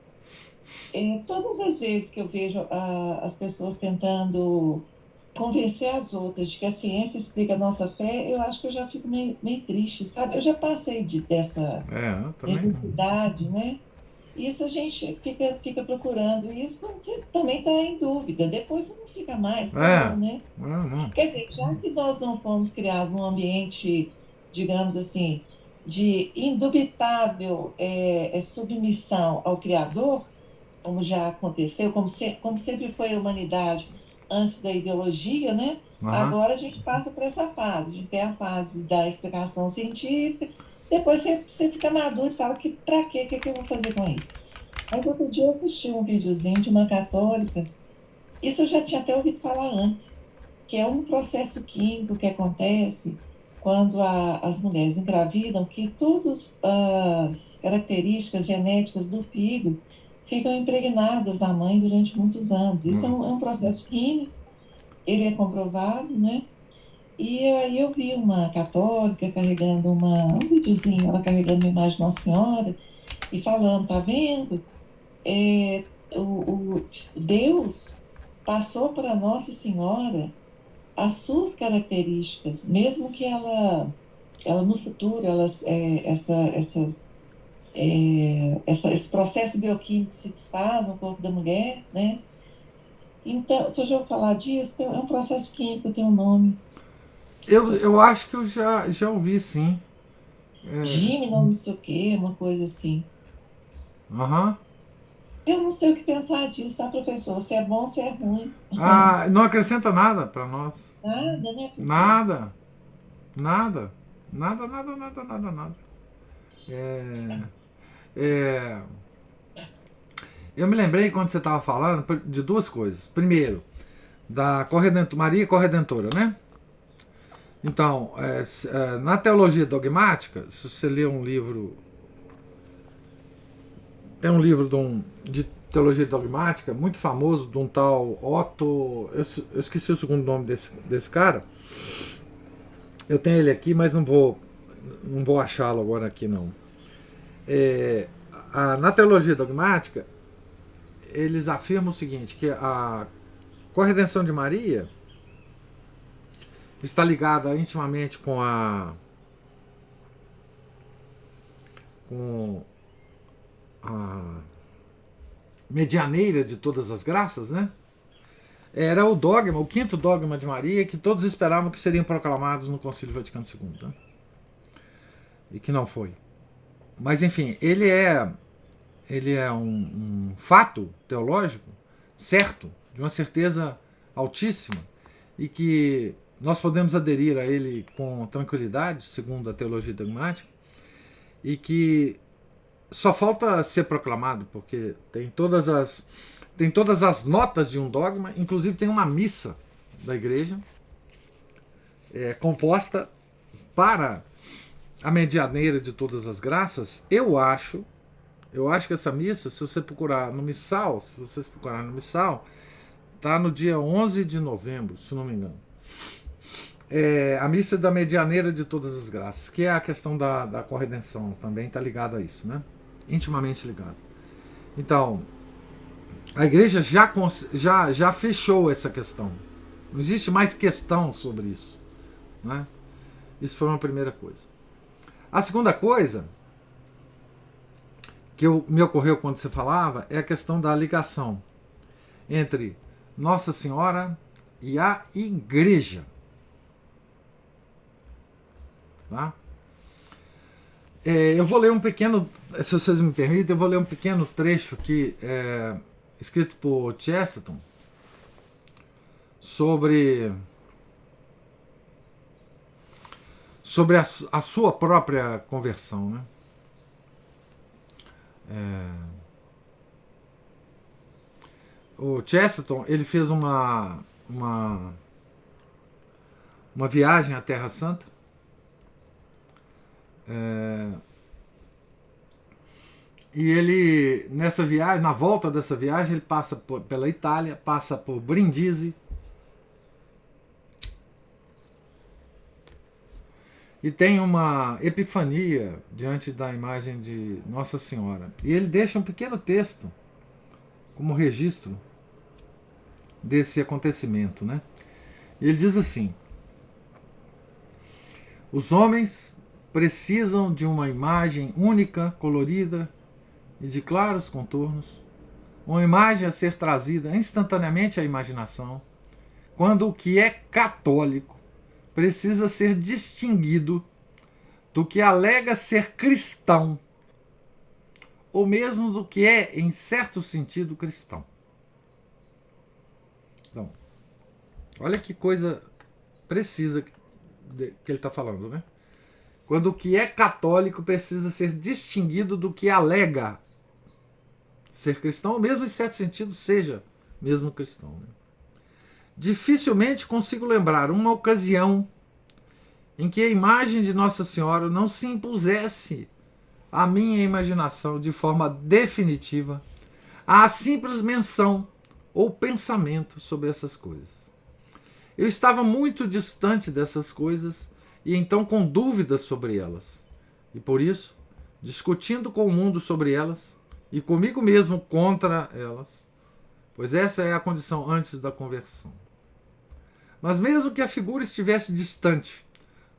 todas as vezes que eu vejo as pessoas tentando convencer as outras de que a ciência explica a nossa fé, eu acho que eu já fico meio triste, sabe? Eu já passei dessa eu também. necessidade, né? Isso a gente fica procurando isso quando você também está em dúvida. Depois você não fica mais, acabou, É, né? não. Quer dizer, já que nós não fomos criados num ambiente, digamos assim, de indubitável submissão ao Criador, como já aconteceu, como sempre foi a humanidade antes da ideologia, né? Aham. Agora a gente passa por essa fase. A gente tem a fase da explicação científica, depois você fica maduro e fala que para quê? O que, que eu vou fazer com isso? Mas outro dia eu assisti um videozinho de uma católica, isso eu já tinha até ouvido falar antes, que é um processo químico que acontece quando as mulheres engravidam, que todas as características genéticas do filho ficam impregnadas na mãe durante muitos anos. Isso é um processo químico, ele é comprovado, né? E aí eu vi uma católica carregando um videozinho, ela carregando uma imagem de Nossa Senhora e falando, tá vendo? O Deus passou para Nossa Senhora as suas características, mesmo que ela no futuro, esse processo bioquímico se desfaz no corpo da mulher, né? Então, se eu já vou falar disso, é um processo químico, tem um nome. Eu acho que eu já ouvi, sim. Gime, não sei o quê, uma coisa assim. Aham. Eu não sei o que pensar disso, tá, professor? Se é bom, se é ruim. Não acrescenta nada para nós. Nada, né, professor? Nada. Nada. Nada, nada, nada, nada, nada. É, É, eu me lembrei quando você estava falando de duas coisas. Primeiro, da Maria Corredentora, né? Então, na teologia dogmática, se você ler um livro. Tem um livro de teologia dogmática muito famoso, de um tal Otto. Eu esqueci o segundo nome desse cara. Eu tenho ele aqui, mas não vou achá-lo agora aqui, não. Na teologia dogmática, eles afirmam o seguinte, que a corredenção de Maria está ligada intimamente com a medianeira de todas as graças, né? Era o dogma, o quinto dogma de Maria, que todos esperavam que seriam proclamados no Concílio Vaticano II, né? E que não foi. Mas enfim, ele é um fato teológico certo, de uma certeza altíssima, e que nós podemos aderir a ele com tranquilidade, segundo a teologia dogmática, e que só falta ser proclamado, porque tem todas as notas de um dogma, inclusive tem uma missa da igreja composta para a medianeira de todas as graças. Eu acho que essa missa, se você procurar no missal, tá no dia 11 de novembro, se não me engano. A missa da medianeira de todas as graças, que é a questão da corredenção, também está ligada a isso, né? Intimamente ligado. Então, a igreja já fechou essa questão. Não existe mais questão sobre isso, né? Isso foi uma primeira coisa. A segunda coisa que me ocorreu quando você falava é a questão da ligação entre Nossa Senhora e a igreja. Tá? Eu vou ler um pequeno, se vocês me permitem, eu vou ler um pequeno trecho aqui, escrito por Chesterton, sobre a sua própria conversão, né? O Chesterton, ele fez uma viagem à Terra Santa. E ele, nessa viagem, na volta dessa viagem, ele passa pela Itália, passa por Brindisi, e tem uma epifania diante da imagem de Nossa Senhora. E ele deixa um pequeno texto como registro desse acontecimento, né? E ele diz assim: os homens precisam de uma imagem única, colorida e de claros contornos, uma imagem a ser trazida instantaneamente à imaginação, quando o que é católico precisa ser distinguido do que alega ser cristão, ou mesmo do que é, em certo sentido, cristão. Então, olha que coisa precisa que ele está falando, né? Quando o que é católico precisa ser distinguido do que alega ser cristão, ou mesmo em certo sentido seja mesmo cristão, né? Dificilmente consigo lembrar uma ocasião em que a imagem de Nossa Senhora não se impusesse à minha imaginação de forma definitiva à simples menção ou pensamento sobre essas coisas. Eu estava muito distante dessas coisas e então com dúvidas sobre elas. E por isso, discutindo com o mundo sobre elas e comigo mesmo contra elas, pois essa é a condição antes da conversão. Mas mesmo que a figura estivesse distante,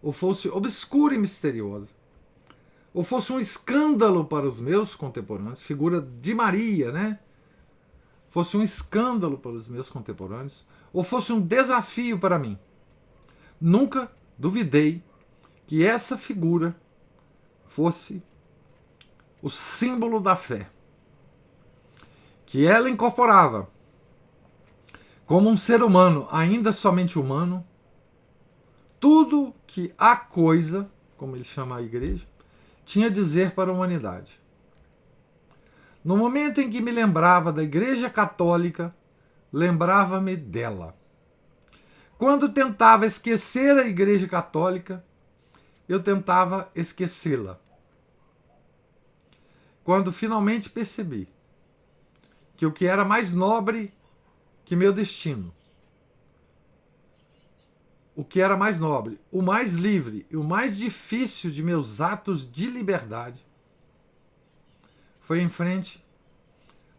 ou fosse obscura e misteriosa, ou fosse um escândalo para os meus contemporâneos, figura de Maria, né? Fosse um escândalo para os meus contemporâneos, ou fosse um desafio para mim, nunca duvidei que essa figura fosse o símbolo da fé, que ela incorporava como um ser humano, ainda somente humano, tudo que a coisa, como ele chama a igreja, tinha a dizer para a humanidade. No momento em que me lembrava da Igreja Católica, lembrava-me dela. Quando tentava esquecer a Igreja Católica, eu tentava esquecê-la. Quando finalmente percebi que o que era mais nobre que meu destino, o que era mais nobre, o mais livre e o mais difícil de meus atos de liberdade, foi em frente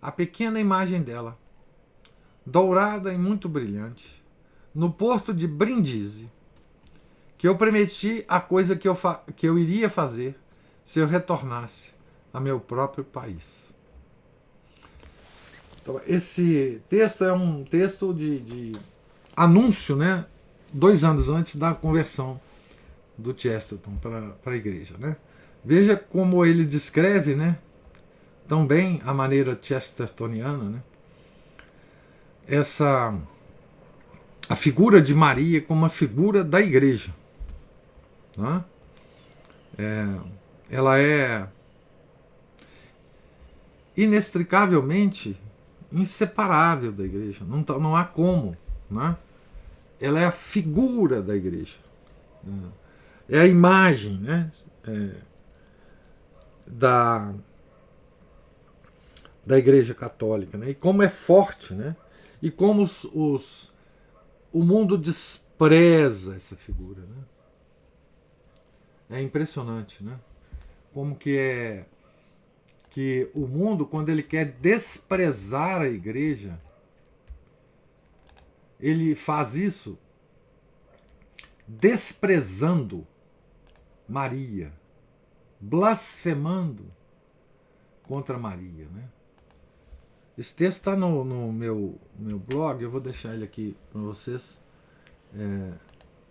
à pequena imagem dela, dourada e muito brilhante, no porto de Brindisi, que eu prometi a coisa que eu iria fazer se eu retornasse a meu próprio país. Então, esse texto é um texto de anúncio, né? 2 anos antes da conversão do Chesterton para a igreja, né? Veja como ele descreve, né, tão bem a maneira chestertoniana, né, a figura de Maria como uma figura da igreja, né? Ela é inextricavelmente inseparável da igreja, não há como, né? Ela é a figura da igreja, né? É a imagem, né, da igreja católica, né? E como é forte, né? E como o mundo despreza essa figura, né? É impressionante, né? Como que o mundo, quando ele quer desprezar a igreja, ele faz isso desprezando Maria, blasfemando contra Maria, né? Esse texto está no meu blog, eu vou deixar ele aqui para vocês,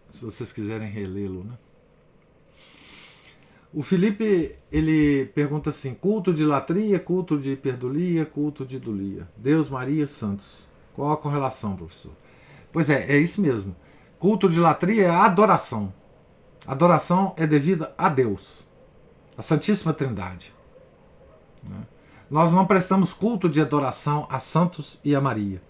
se vocês quiserem relê-lo, né? O Felipe, ele pergunta assim: culto de latria, culto de hiperdulia, culto de idolia, Deus, Maria, santos. Qual a correlação, professor? Pois é isso mesmo. Culto de latria é adoração. Adoração é devida a Deus, a Santíssima Trindade, né? Nós não prestamos culto de adoração a santos e a Maria.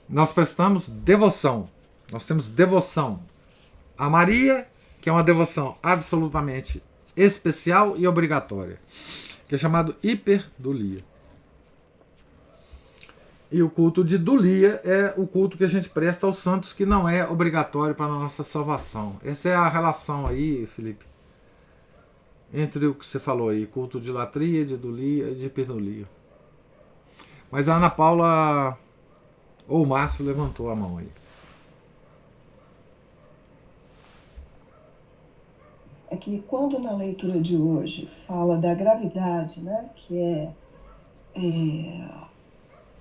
Nós prestamos devoção. Nós temos devoção a Maria, que é uma devoção absolutamente especial e obrigatória, que é chamado hiperdulia. E o culto de dulia é o culto que a gente presta aos santos, que não é obrigatório para a nossa salvação. Essa é a relação aí, Felipe, entre o que você falou aí, culto de latria, de dulia e de hiperdulia. Mas a Ana Paula ou o Márcio levantou a mão aí. É que quando na leitura de hoje fala da gravidade, né, que é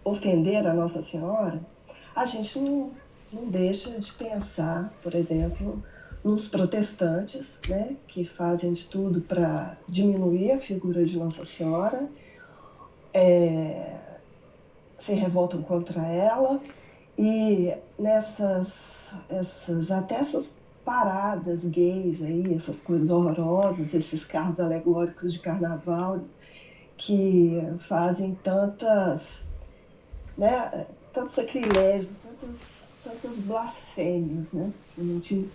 ofender a Nossa Senhora, a gente não deixa de pensar, por exemplo, nos protestantes, né, que fazem de tudo para diminuir a figura de Nossa Senhora, se revoltam contra ela, e até essas paradas gays aí, essas coisas horrorosas, esses carros alegóricos de carnaval que fazem tantos sacrilégios, tantas blasfêmias, né,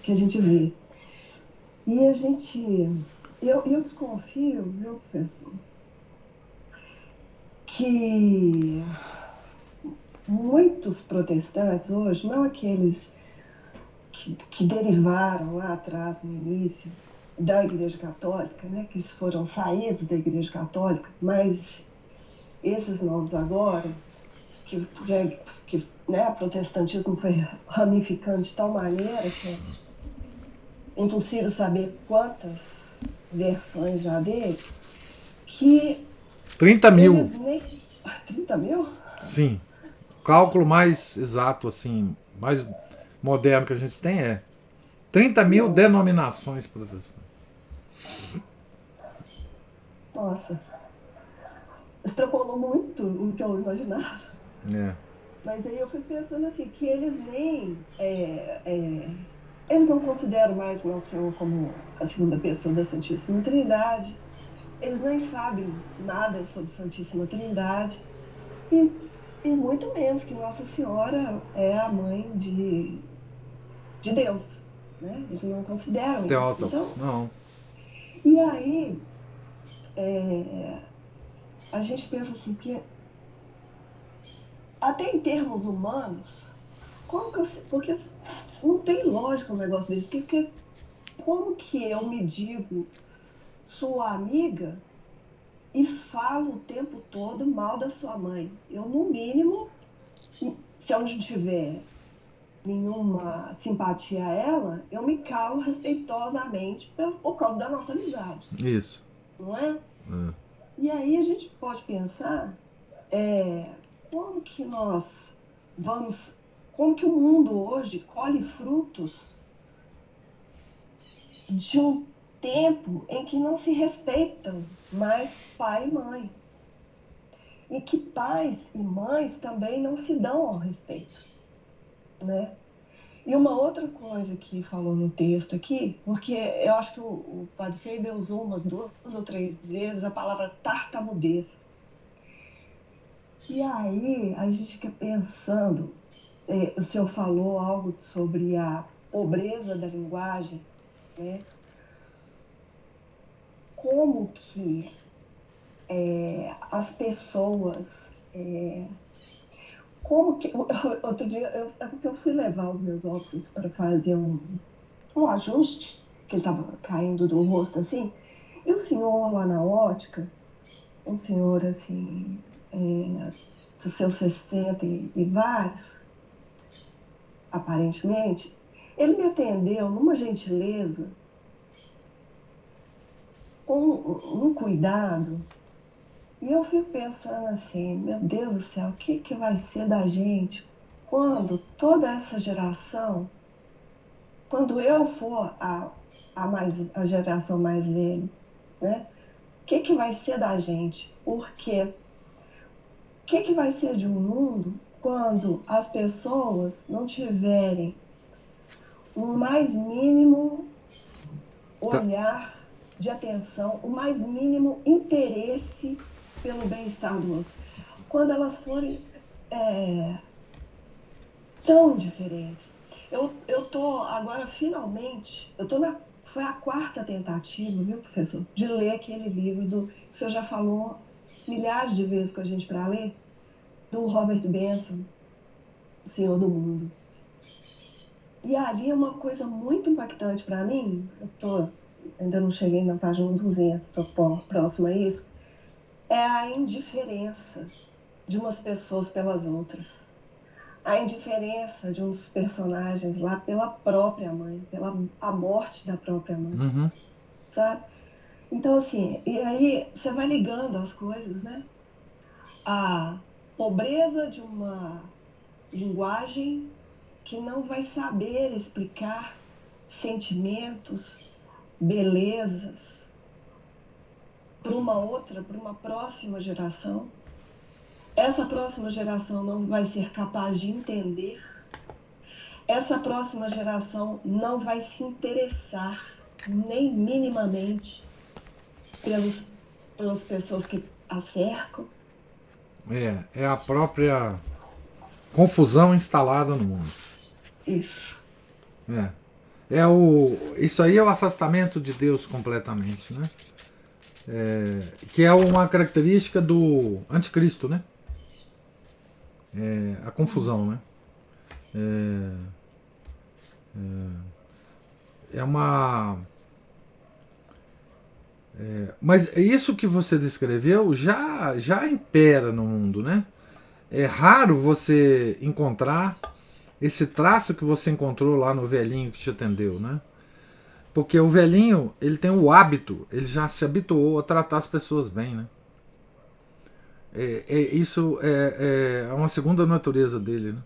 que a gente vê. E eu desconfio, viu, professor, que muitos protestantes hoje, não aqueles que derivaram lá atrás, no início, da Igreja Católica, né, que foram saídos da Igreja Católica, mas esses novos agora, que né, o protestantismo foi ramificando de tal maneira que é impossível saber quantas versões já dele, que 30 mil. 30 mil? Sim. O cálculo mais exato, assim, mais moderno que a gente tem é 30 mil denominações protestantes. Nossa. Extrapolou muito o que eu imaginava. Mas aí eu fui pensando assim, que eles nem... eles não consideram mais Nosso Senhor como a segunda pessoa da Santíssima Trindade. eles nem sabem nada sobre Santíssima Trindade, e muito menos que Nossa Senhora é a mãe de Deus, né? Eles não consideram isso. Teótocos, Então, não. e aí a gente pensa assim, que até em termos humanos, como que porque não tem lógica um negócio desse, porque como que eu me digo sua amiga e falo o tempo todo mal da sua mãe? Eu, no mínimo, se eu não tiver nenhuma simpatia a ela, eu me calo respeitosamente por causa da nossa amizade, Isso. não é? É. E aí a gente pode pensar como que nós vamos, como que o mundo hoje colhe frutos de um tempo em que não se respeitam mais pai e mãe, e que pais e mães também não se dão ao respeito, né? E uma outra coisa que falou no texto aqui, porque eu acho que o Padre Faber usou umas 2 ou 3 vezes a palavra tartamudez. E aí a gente fica pensando, o senhor falou algo sobre a pobreza da linguagem, né? Como que as pessoas, como que outro dia é porque eu fui levar os meus óculos para fazer um ajuste, que ele estava caindo do rosto assim, e o senhor lá na ótica, um senhor assim, dos seus 60 e vários, aparentemente, ele me atendeu numa gentileza, com um cuidado, e eu fico pensando assim, meu Deus do céu, o que que vai ser da gente quando toda essa geração, quando eu for a geração mais velha, né? O que que vai ser da gente? Porque o que que vai ser de um mundo quando as pessoas não tiverem o mais mínimo Tá. olhar de atenção, o mais mínimo interesse pelo bem-estar do outro? Quando elas forem tão diferentes. Eu tô agora, finalmente, foi a quarta tentativa, viu, professor, de ler aquele livro o senhor já falou milhares de vezes com a gente para ler, do Robert Benson, O Senhor do Mundo. E ali é uma coisa muito impactante para mim, ainda não cheguei na página 200, estou próxima a isso, é a indiferença de umas pessoas pelas outras. A indiferença de uns personagens lá pela própria mãe, pela a morte da própria mãe, Uhum. sabe? Então, assim, e aí você vai ligando as coisas, né? A pobreza de uma linguagem que não vai saber explicar sentimentos, belezas para uma próxima geração. Essa próxima geração não vai ser capaz de entender. Essa próxima geração não vai se interessar nem minimamente pelas pessoas que a cercam. É a própria confusão instalada no mundo. Isso. É. Isso aí é o afastamento de Deus completamente, né? Que é uma característica do anticristo, né? A confusão, né? É uma. Mas isso que você descreveu já impera no mundo, né? É raro você encontrar esse traço que você encontrou lá no velhinho que te atendeu, né? Porque o velhinho, ele tem o hábito, ele já se habituou a tratar as pessoas bem, né? Isso é uma segunda natureza dele, né?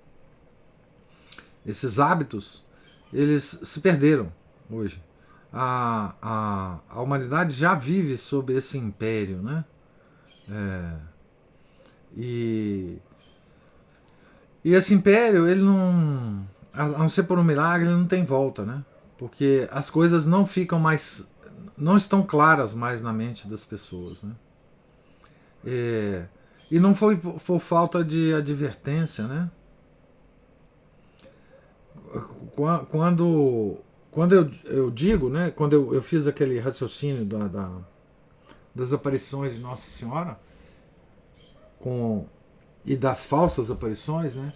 Esses hábitos, eles se perderam hoje. A humanidade já vive sob esse império, né? E, e esse império, ele não. A não ser por um milagre, ele não tem volta, né? Porque as coisas não ficam mais. não estão claras mais na mente das pessoas, né? E não foi por falta de advertência, né? Quando eu digo, né, quando eu fiz aquele raciocínio das aparições de Nossa Senhora e das falsas aparições, né,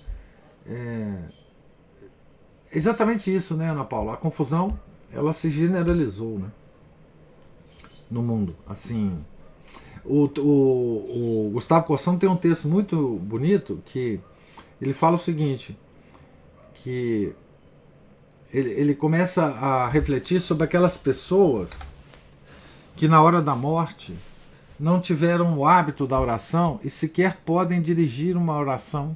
exatamente isso, né, Ana Paula? A confusão, ela se generalizou, né, no mundo. Assim, o Gustavo Corsão tem um texto muito bonito que ele fala o seguinte, que ele começa a refletir sobre aquelas pessoas que na hora da morte não tiveram o hábito da oração e sequer podem dirigir uma oração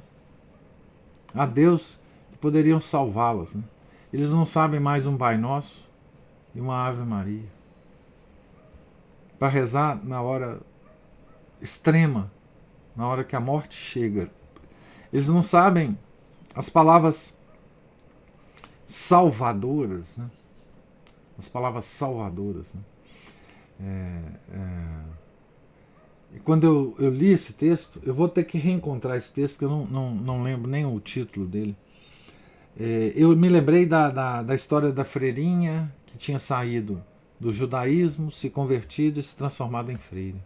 a Deus que poderiam salvá-las, né? Eles não sabem mais um Pai Nosso e uma Ave Maria para rezar na hora extrema, na hora que a morte chega. Eles não sabem as palavras salvadoras, né? As palavras salvadoras, né? E quando eu li esse texto, eu vou ter que reencontrar esse texto, porque eu não lembro nem o título dele. Eu me lembrei da história da freirinha que tinha saído do judaísmo, se convertido e se transformado em freira,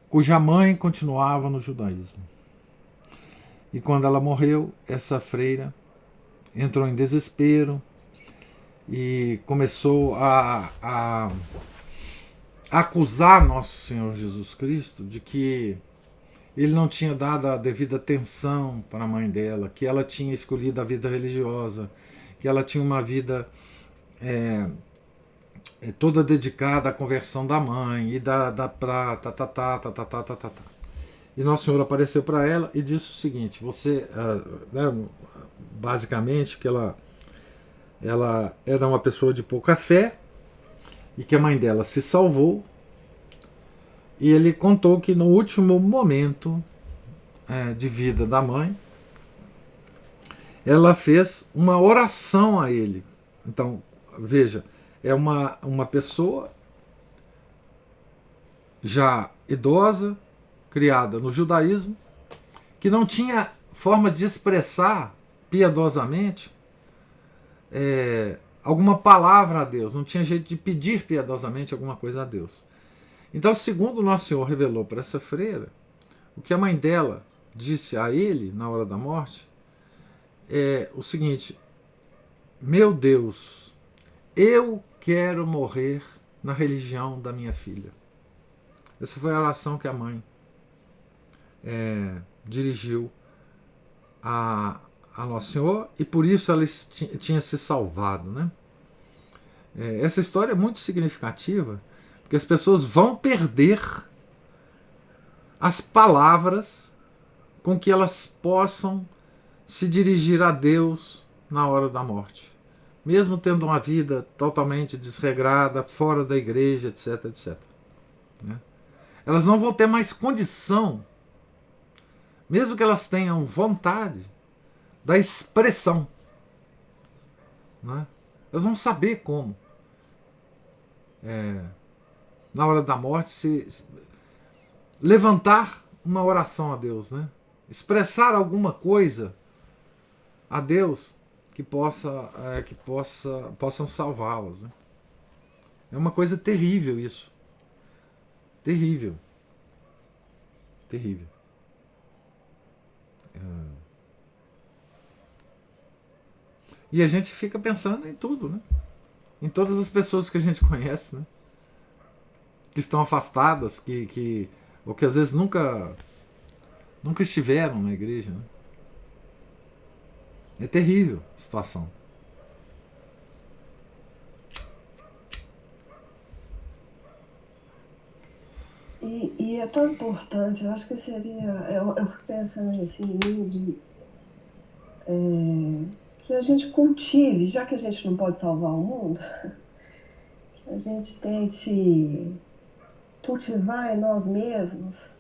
cuja mãe continuava no judaísmo. E quando ela morreu, essa freira entrou em desespero e começou a acusar Nosso Senhor Jesus Cristo de que ele não tinha dado a devida atenção para a mãe dela, que ela tinha escolhido a vida religiosa, que ela tinha uma vida toda dedicada à conversão da mãe e E Nosso Senhor apareceu para ela e disse o seguinte: você, né, basicamente, que ela era uma pessoa de pouca fé e que a mãe dela se salvou. E ele contou que no último momento de vida da mãe, ela fez uma oração a ele. Então, veja, é uma pessoa já idosa, criada no judaísmo, que não tinha forma de expressar piedosamente alguma palavra a Deus, não tinha jeito de pedir piedosamente alguma coisa a Deus. Então, segundo Nosso Senhor revelou para essa freira, o que a mãe dela disse a ele na hora da morte é o seguinte: meu Deus, eu quero morrer na religião da minha filha. Essa foi a oração que a mãe dirigiu a Nosso Senhor, e por isso ela tinha se salvado, né? Essa história é muito significativa, porque as pessoas vão perder as palavras com que elas possam se dirigir a Deus na hora da morte, mesmo tendo uma vida totalmente desregrada, fora da igreja, etc, etc. Né? Elas não vão ter mais condição, mesmo que elas tenham vontade, da expressão. Né? Elas vão saber como, na hora da morte, se levantar uma oração a Deus, né? Expressar alguma coisa a Deus que possam salvá-las. Né? É uma coisa terrível isso. Terrível. Terrível. E a gente fica pensando em tudo, né? Em todas as pessoas que a gente conhece, né? Que estão afastadas, ou que às vezes nunca estiveram na igreja. Né? É terrível a situação. E é tão importante, eu acho que seria, eu fico pensando nesse nível de que a gente cultive, já que a gente não pode salvar o mundo, que a gente tente cultivar em nós mesmos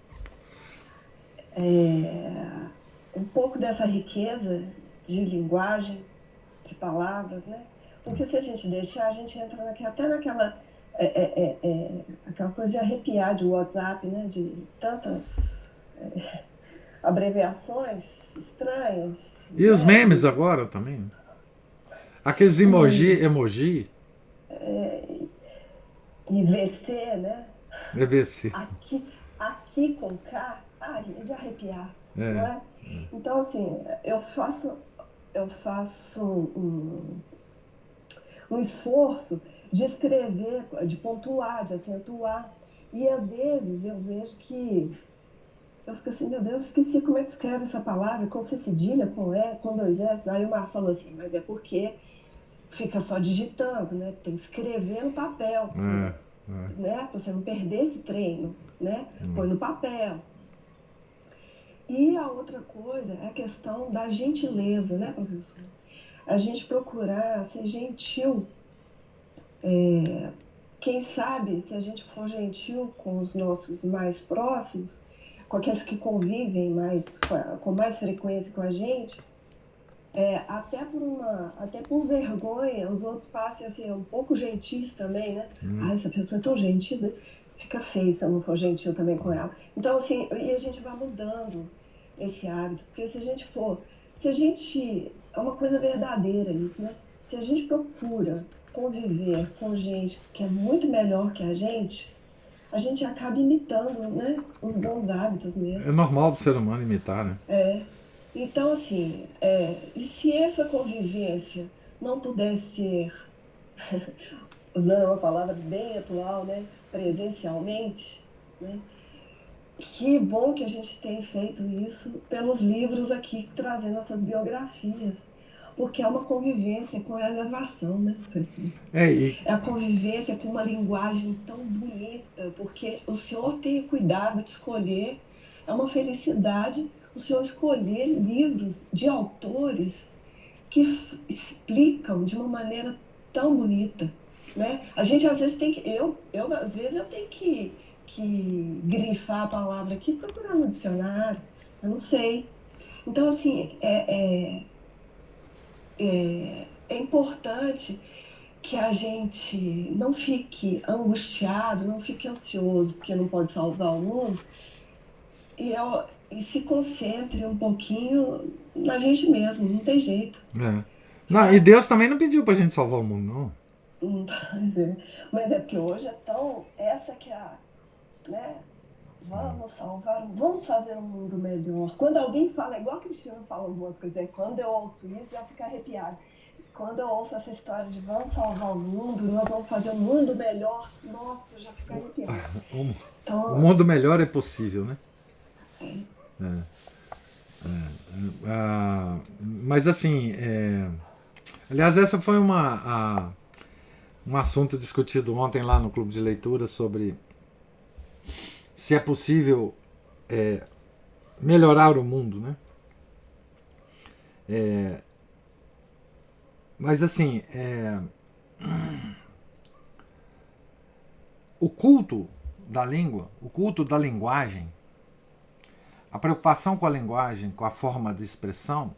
um pouco dessa riqueza de linguagem, de palavras, né? Porque se a gente deixar, a gente entra até naquela aquela coisa de arrepiar de WhatsApp, né? De tantas abreviações estranhas. E os né? memes agora também. Aqueles emoji. E VC, né? EVC. Aqui com K, de arrepiar, não É. é? Então, assim, eu faço um esforço de escrever, de pontuar, de acentuar. E às vezes eu vejo que eu fico assim, meu Deus, esqueci como é que escreve essa palavra, com C cedilha, com E, com 2 S. Aí o Márcio falou assim, mas é porque fica só digitando, né? Tem que escrever no papel, pra você, né? Pra você não perder esse treino, né? Põe no papel. E a outra coisa é a questão da gentileza, né, professor? A gente procurar ser gentil. Quem sabe, se a gente for gentil com os nossos mais próximos, com aqueles que convivem com mais frequência com a gente, até por vergonha, os outros passem a ser um pouco gentis também, né? Essa pessoa é tão gentil, né? Fica feio se eu não for gentil também com ela. Então, assim, e a gente vai mudando esse hábito, porque é uma coisa verdadeira isso, né? Se a gente procura conviver com gente que é muito melhor que a gente acaba imitando, né, os bons hábitos mesmo. É normal do ser humano imitar, né? Então, assim, e se essa convivência não pudesse ser, usando uma palavra bem atual, né, presencialmente, né, que bom que a gente tem feito isso pelos livros aqui, trazendo essas biografias, porque é uma convivência com elevação, né, professor? É a convivência com uma linguagem tão bonita, porque o senhor tem cuidado de escolher, é uma felicidade o senhor escolher livros de autores que explicam de uma maneira tão bonita, né? A gente às vezes tem que, às vezes eu tenho que grifar a palavra aqui, procurar no dicionário, eu não sei. Então, assim, é importante que a gente não fique angustiado, não fique ansioso, porque não pode salvar o mundo, e se concentre um pouquinho na gente mesmo, não tem jeito. Não, e Deus também não pediu pra gente salvar o mundo, não. Mas é porque hoje é tão... Essa que é a... né? Vamos salvar, vamos fazer um mundo melhor. Quando alguém fala, igual a Cristina fala algumas coisas, quando eu ouço isso, já fico arrepiada. Quando eu ouço essa história de vamos salvar o mundo, nós vamos fazer um mundo melhor, nossa, eu já fico arrepiada. Então, o mundo melhor é possível, né? Mas assim, aliás, essa foi um assunto discutido ontem lá no Clube de Leitura sobre se é possível melhorar o mundo, né? Mas assim, o culto da língua, o culto da linguagem, a preocupação com a linguagem, com a forma de expressão,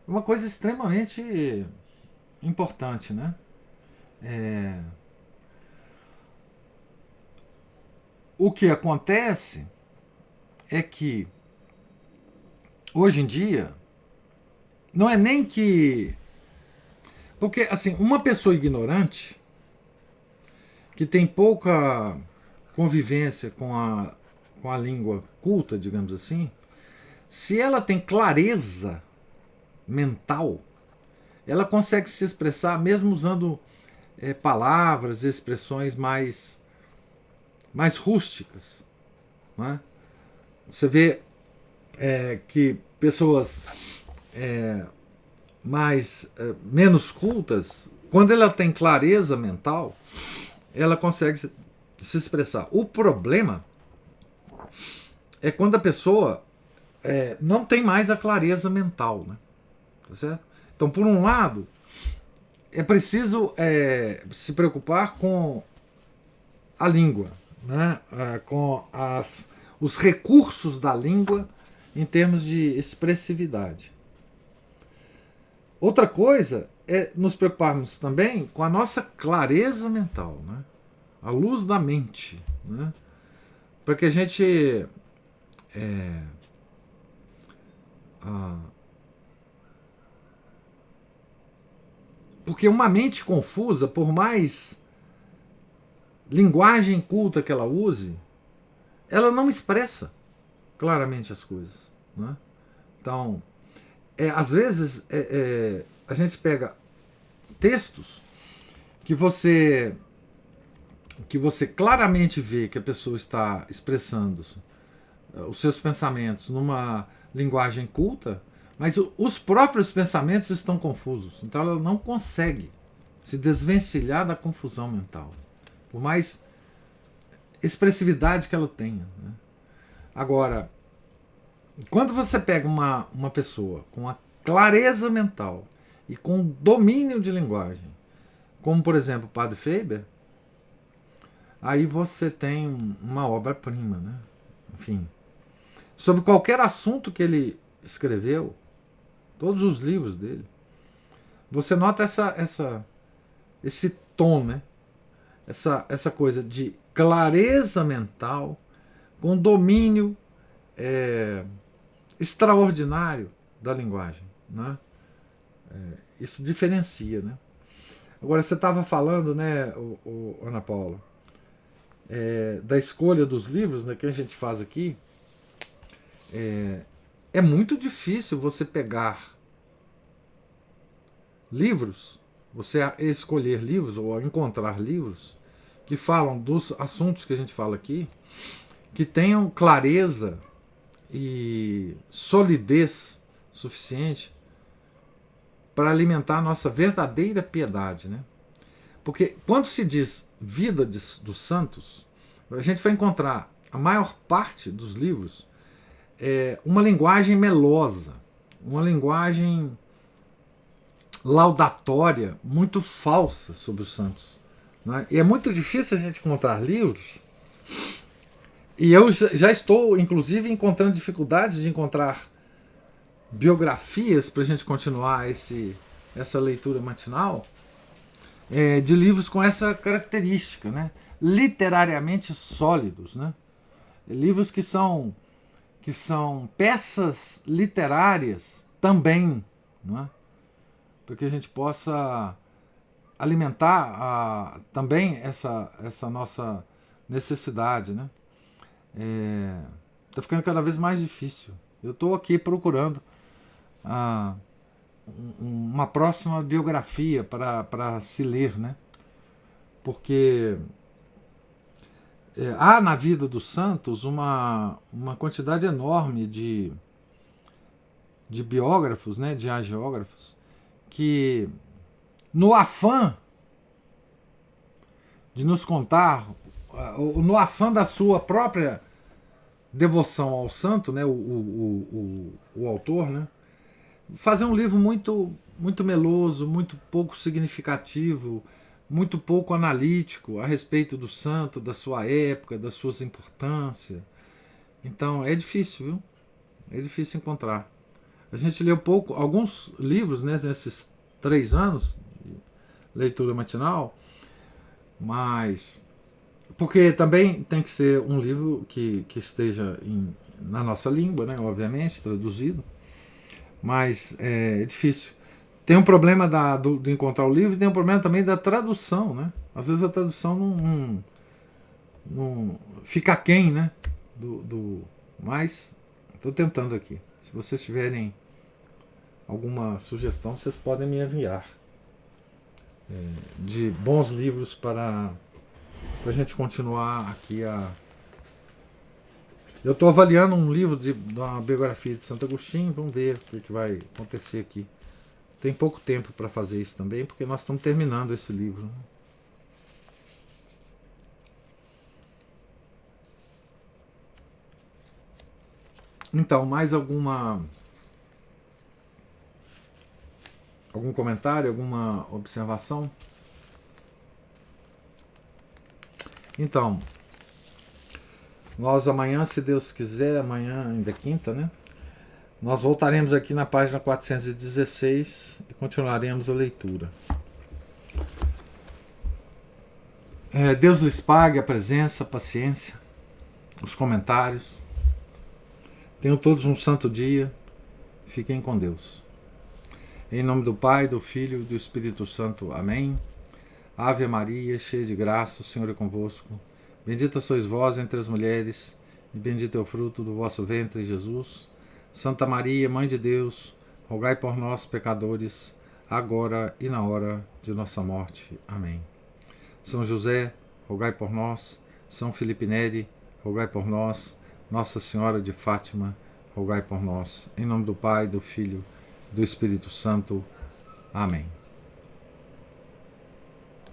é uma coisa extremamente importante, né? O que acontece é que hoje em dia não é nem que... Porque, assim, uma pessoa ignorante que tem pouca convivência com a língua culta, digamos assim, se ela tem clareza mental, ela consegue se expressar mesmo usando palavras, expressões mais rústicas, né? Você vê que pessoas menos cultas, quando ela tem clareza mental, ela consegue se expressar. O problema é quando a pessoa não tem mais a clareza mental, né? Tá certo? Então, por um lado, é preciso se preocupar com a língua, né? Com os recursos da língua em termos de expressividade. Outra coisa nos preocuparmos também com a nossa clareza mental, né? A luz da mente, né? Para que a gente porque uma mente confusa, por mais linguagem culta que ela use, ela não expressa claramente as coisas, né? Então, às vezes a gente pega textos que você claramente vê que a pessoa está expressando os seus pensamentos numa linguagem culta, mas os próprios pensamentos estão confusos. Então ela não consegue se desvencilhar da confusão mental, por mais expressividade que ela tenha, né? Agora, quando você pega uma pessoa com a clareza mental e com domínio de linguagem, como por exemplo o Padre Faber, aí você tem uma obra-prima, né? Enfim, sobre qualquer assunto que ele escreveu, todos os livros dele, você nota esse tom, né? Essa coisa de clareza mental com domínio extraordinário da linguagem, né? Isso diferencia, né? Agora, você estava falando, né, Ana Paula, da escolha dos livros, né, que a gente faz aqui. É muito difícil você pegar livros, você escolher livros ou encontrar livros que falam dos assuntos que a gente fala aqui, que tenham clareza e solidez suficiente para alimentar a nossa verdadeira piedade, né? Porque quando se diz vida dos santos, a gente vai encontrar a maior parte dos livros uma linguagem melosa, uma linguagem laudatória muito falsa sobre os santos, né? E é muito difícil a gente encontrar livros, e eu já estou inclusive encontrando dificuldades de encontrar biografias para a gente continuar essa leitura matinal, de livros com essa característica, né? Literariamente sólidos, né? Livros que são peças literárias também, não é? Para que a gente possa alimentar também essa nossa necessidade, né? Está ficando cada vez mais difícil. Eu estou aqui procurando uma próxima biografia para se ler, né? Porque há na vida dos santos uma quantidade enorme de biógrafos, né, de hagiógrafos, que no afã de nos contar, no afã da sua própria devoção ao santo, né, o autor, né, fazer um livro muito, muito meloso, muito pouco significativo, muito pouco analítico a respeito do santo, da sua época, das suas importâncias. Então é difícil, viu? É difícil encontrar. A gente leu alguns livros, né, nesses 3 anos de leitura matinal, mas porque também tem que ser um livro que esteja na nossa língua, né, obviamente, traduzido, mas é difícil. Tem um problema de encontrar o livro, e tem um problema também da tradução, né? Às vezes a tradução não fica aquém, né? Mas estou tentando aqui. Se vocês tiverem alguma sugestão, vocês podem me enviar de bons livros para a gente continuar aqui Eu estou avaliando um livro de uma biografia de Santo Agostinho, vamos ver o que vai acontecer aqui. Tem pouco tempo para fazer isso também, porque nós estamos terminando esse livro, né? Então, mais algum comentário, alguma observação? Então, nós amanhã, se Deus quiser, amanhã ainda é quinta, né? Nós voltaremos aqui na página 416 e continuaremos a leitura. Deus lhes pague a presença, a paciência, os comentários. Tenham todos um santo dia. Fiquem com Deus. Em nome do Pai, do Filho e do Espírito Santo. Amém. Ave Maria, cheia de graça, o Senhor é convosco. Bendita sois vós entre as mulheres, e bendito é o fruto do vosso ventre, Jesus. Santa Maria, Mãe de Deus, rogai por nós, pecadores, agora e na hora de nossa morte. Amém. São José, rogai por nós. São Felipe Neri, rogai por nós. Nossa Senhora de Fátima, rogai por nós. Em nome do Pai, do Filho e do Espírito Santo. Amém.